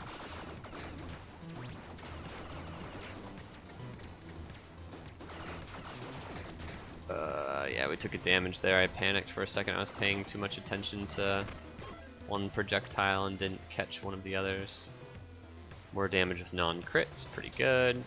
Yeah, we took a damage there. I panicked for a second. I was paying too much attention to one projectile and didn't catch one of the others. More damage with non-crits, pretty good.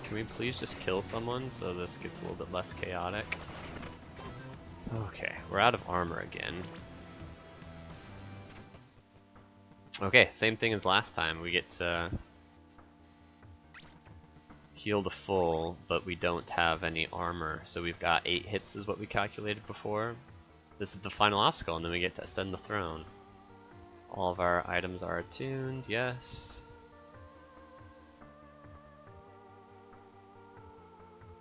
Can we please just kill someone so this gets a little bit less chaotic? Okay, we're out of armor again. Okay, same thing as last time. We get to heal to full, but we don't have any armor. So we've got 8 hits is what we calculated before. This is the final obstacle, and then we get to ascend the throne. All of our items are attuned, yes.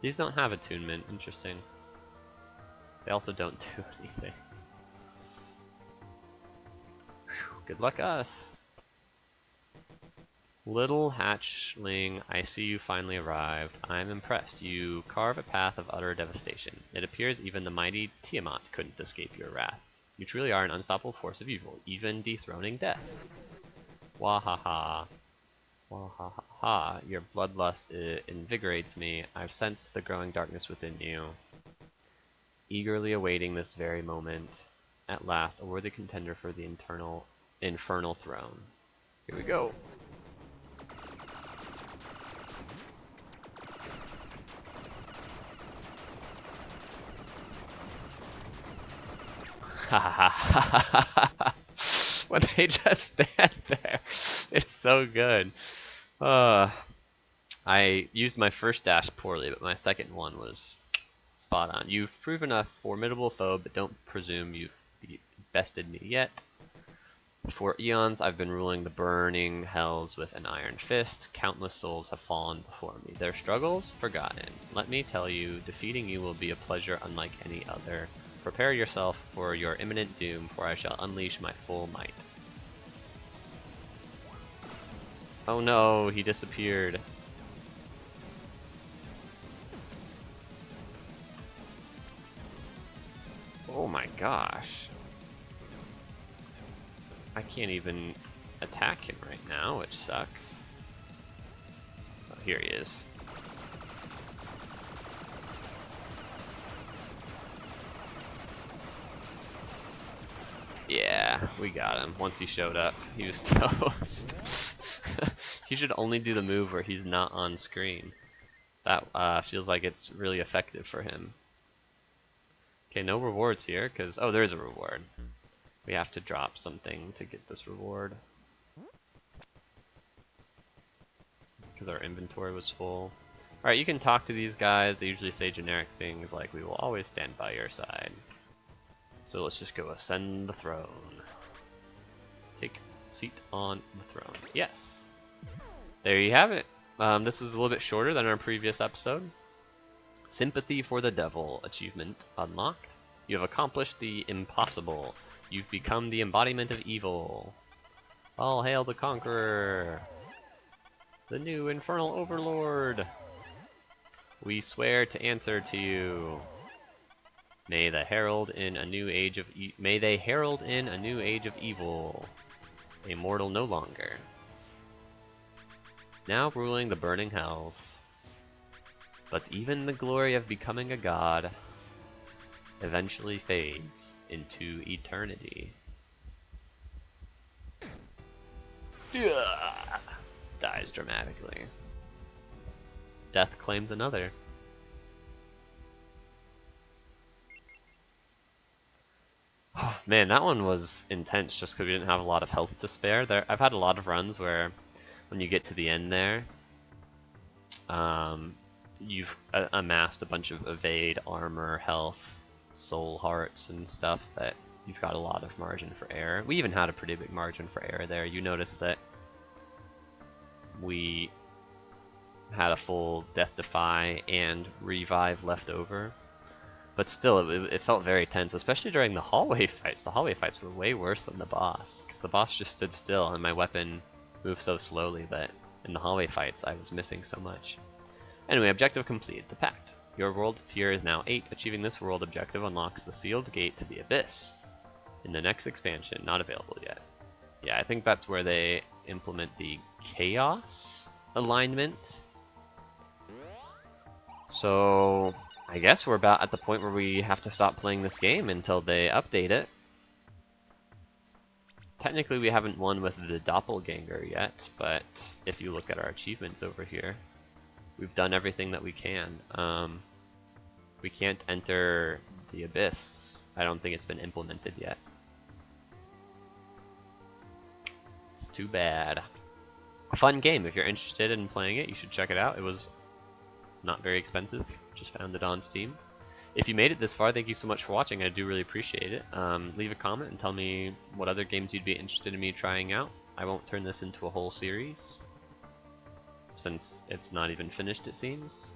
These don't have attunement, interesting. They also don't do anything. Whew, good luck us. Little hatchling, I see you finally arrived. I am impressed. You carve a path of utter devastation. It appears even the mighty Tiamat couldn't escape your wrath. You truly are an unstoppable force of evil, even dethroning death. Wahaha. Wahaha. Your bloodlust invigorates me. I've sensed the growing darkness within you. Eagerly awaiting this very moment. At last, a worthy contender for the infernal throne. Here we go. When they just stand there, it's so good. I used my first dash poorly, but my second one was spot on. You've proven a formidable foe, but don't presume you've bested me yet. For eons, I've been ruling the burning hells with an iron fist. Countless souls have fallen before me. Their struggles forgotten. Let me tell you, defeating you will be a pleasure unlike any other. Prepare yourself for your imminent doom, for I shall unleash my full might. Oh no, he disappeared. Oh my gosh. I can't even attack him right now, which sucks. Oh, here he is. Yeah, we got him. Once he showed up, he was toast. He should only do the move where he's not on screen. That feels like it's really effective for him. Okay, no rewards here, because... Oh, there is a reward. We have to drop something to get this reward. Because our inventory was full. Alright, you can talk to these guys. They usually say generic things like, we will always stand by your side. So let's just go ascend the throne. Take a seat on the throne. Yes! There you have it. This was a little bit shorter than our previous episode. Sympathy for the Devil achievement unlocked. You have accomplished the impossible. You've become the embodiment of evil. All hail the conqueror. The new infernal overlord. We swear to answer to you. May they herald in a new age of evil. A mortal no longer. Now ruling the burning hells. But even the glory of becoming a god eventually fades into eternity. Dies dramatically. Death claims another. Oh, man, that one was intense just because we didn't have a lot of health to spare. I've had a lot of runs where when you get to the end there, you've amassed a bunch of evade, armor, health, soul hearts, and stuff that you've got a lot of margin for error. We even had a pretty big margin for error there. You notice that we had a full Death Defy and Revive left over. But still, it felt very tense, especially during the hallway fights. The hallway fights were way worse than the boss, because the boss just stood still and my weapon moved so slowly that in the hallway fights I was missing so much. Anyway, objective completed. The Pact. Your world tier is now 8. Achieving this world objective unlocks the sealed gate to the Abyss. In the next expansion, not available yet. Yeah, I think that's where they implement the Chaos alignment. So I guess we're about at the point where we have to stop playing this game until they update it. Technically we haven't won with the Doppelganger yet, but if you look at our achievements over here, we've done everything that we can. We can't enter the Abyss. I don't think it's been implemented yet. It's too bad. A fun game. If you're interested in playing it, you should check it out. It was not very expensive. Just found it on Steam. If you made it this far, thank you so much for watching. I do really appreciate it. Leave a comment and tell me what other games you'd be interested in me trying out. I won't turn this into a whole series, since it's not even finished, it seems.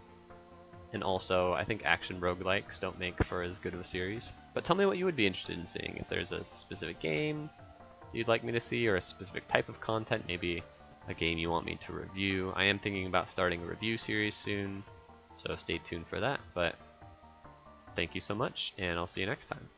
And also, I think action roguelikes don't make for as good of a series. But tell me what you would be interested in seeing. If there's a specific game you'd like me to see, or a specific type of content, maybe a game you want me to review. I am thinking about starting a review series soon, so stay tuned for that. But thank you so much, and I'll see you next time.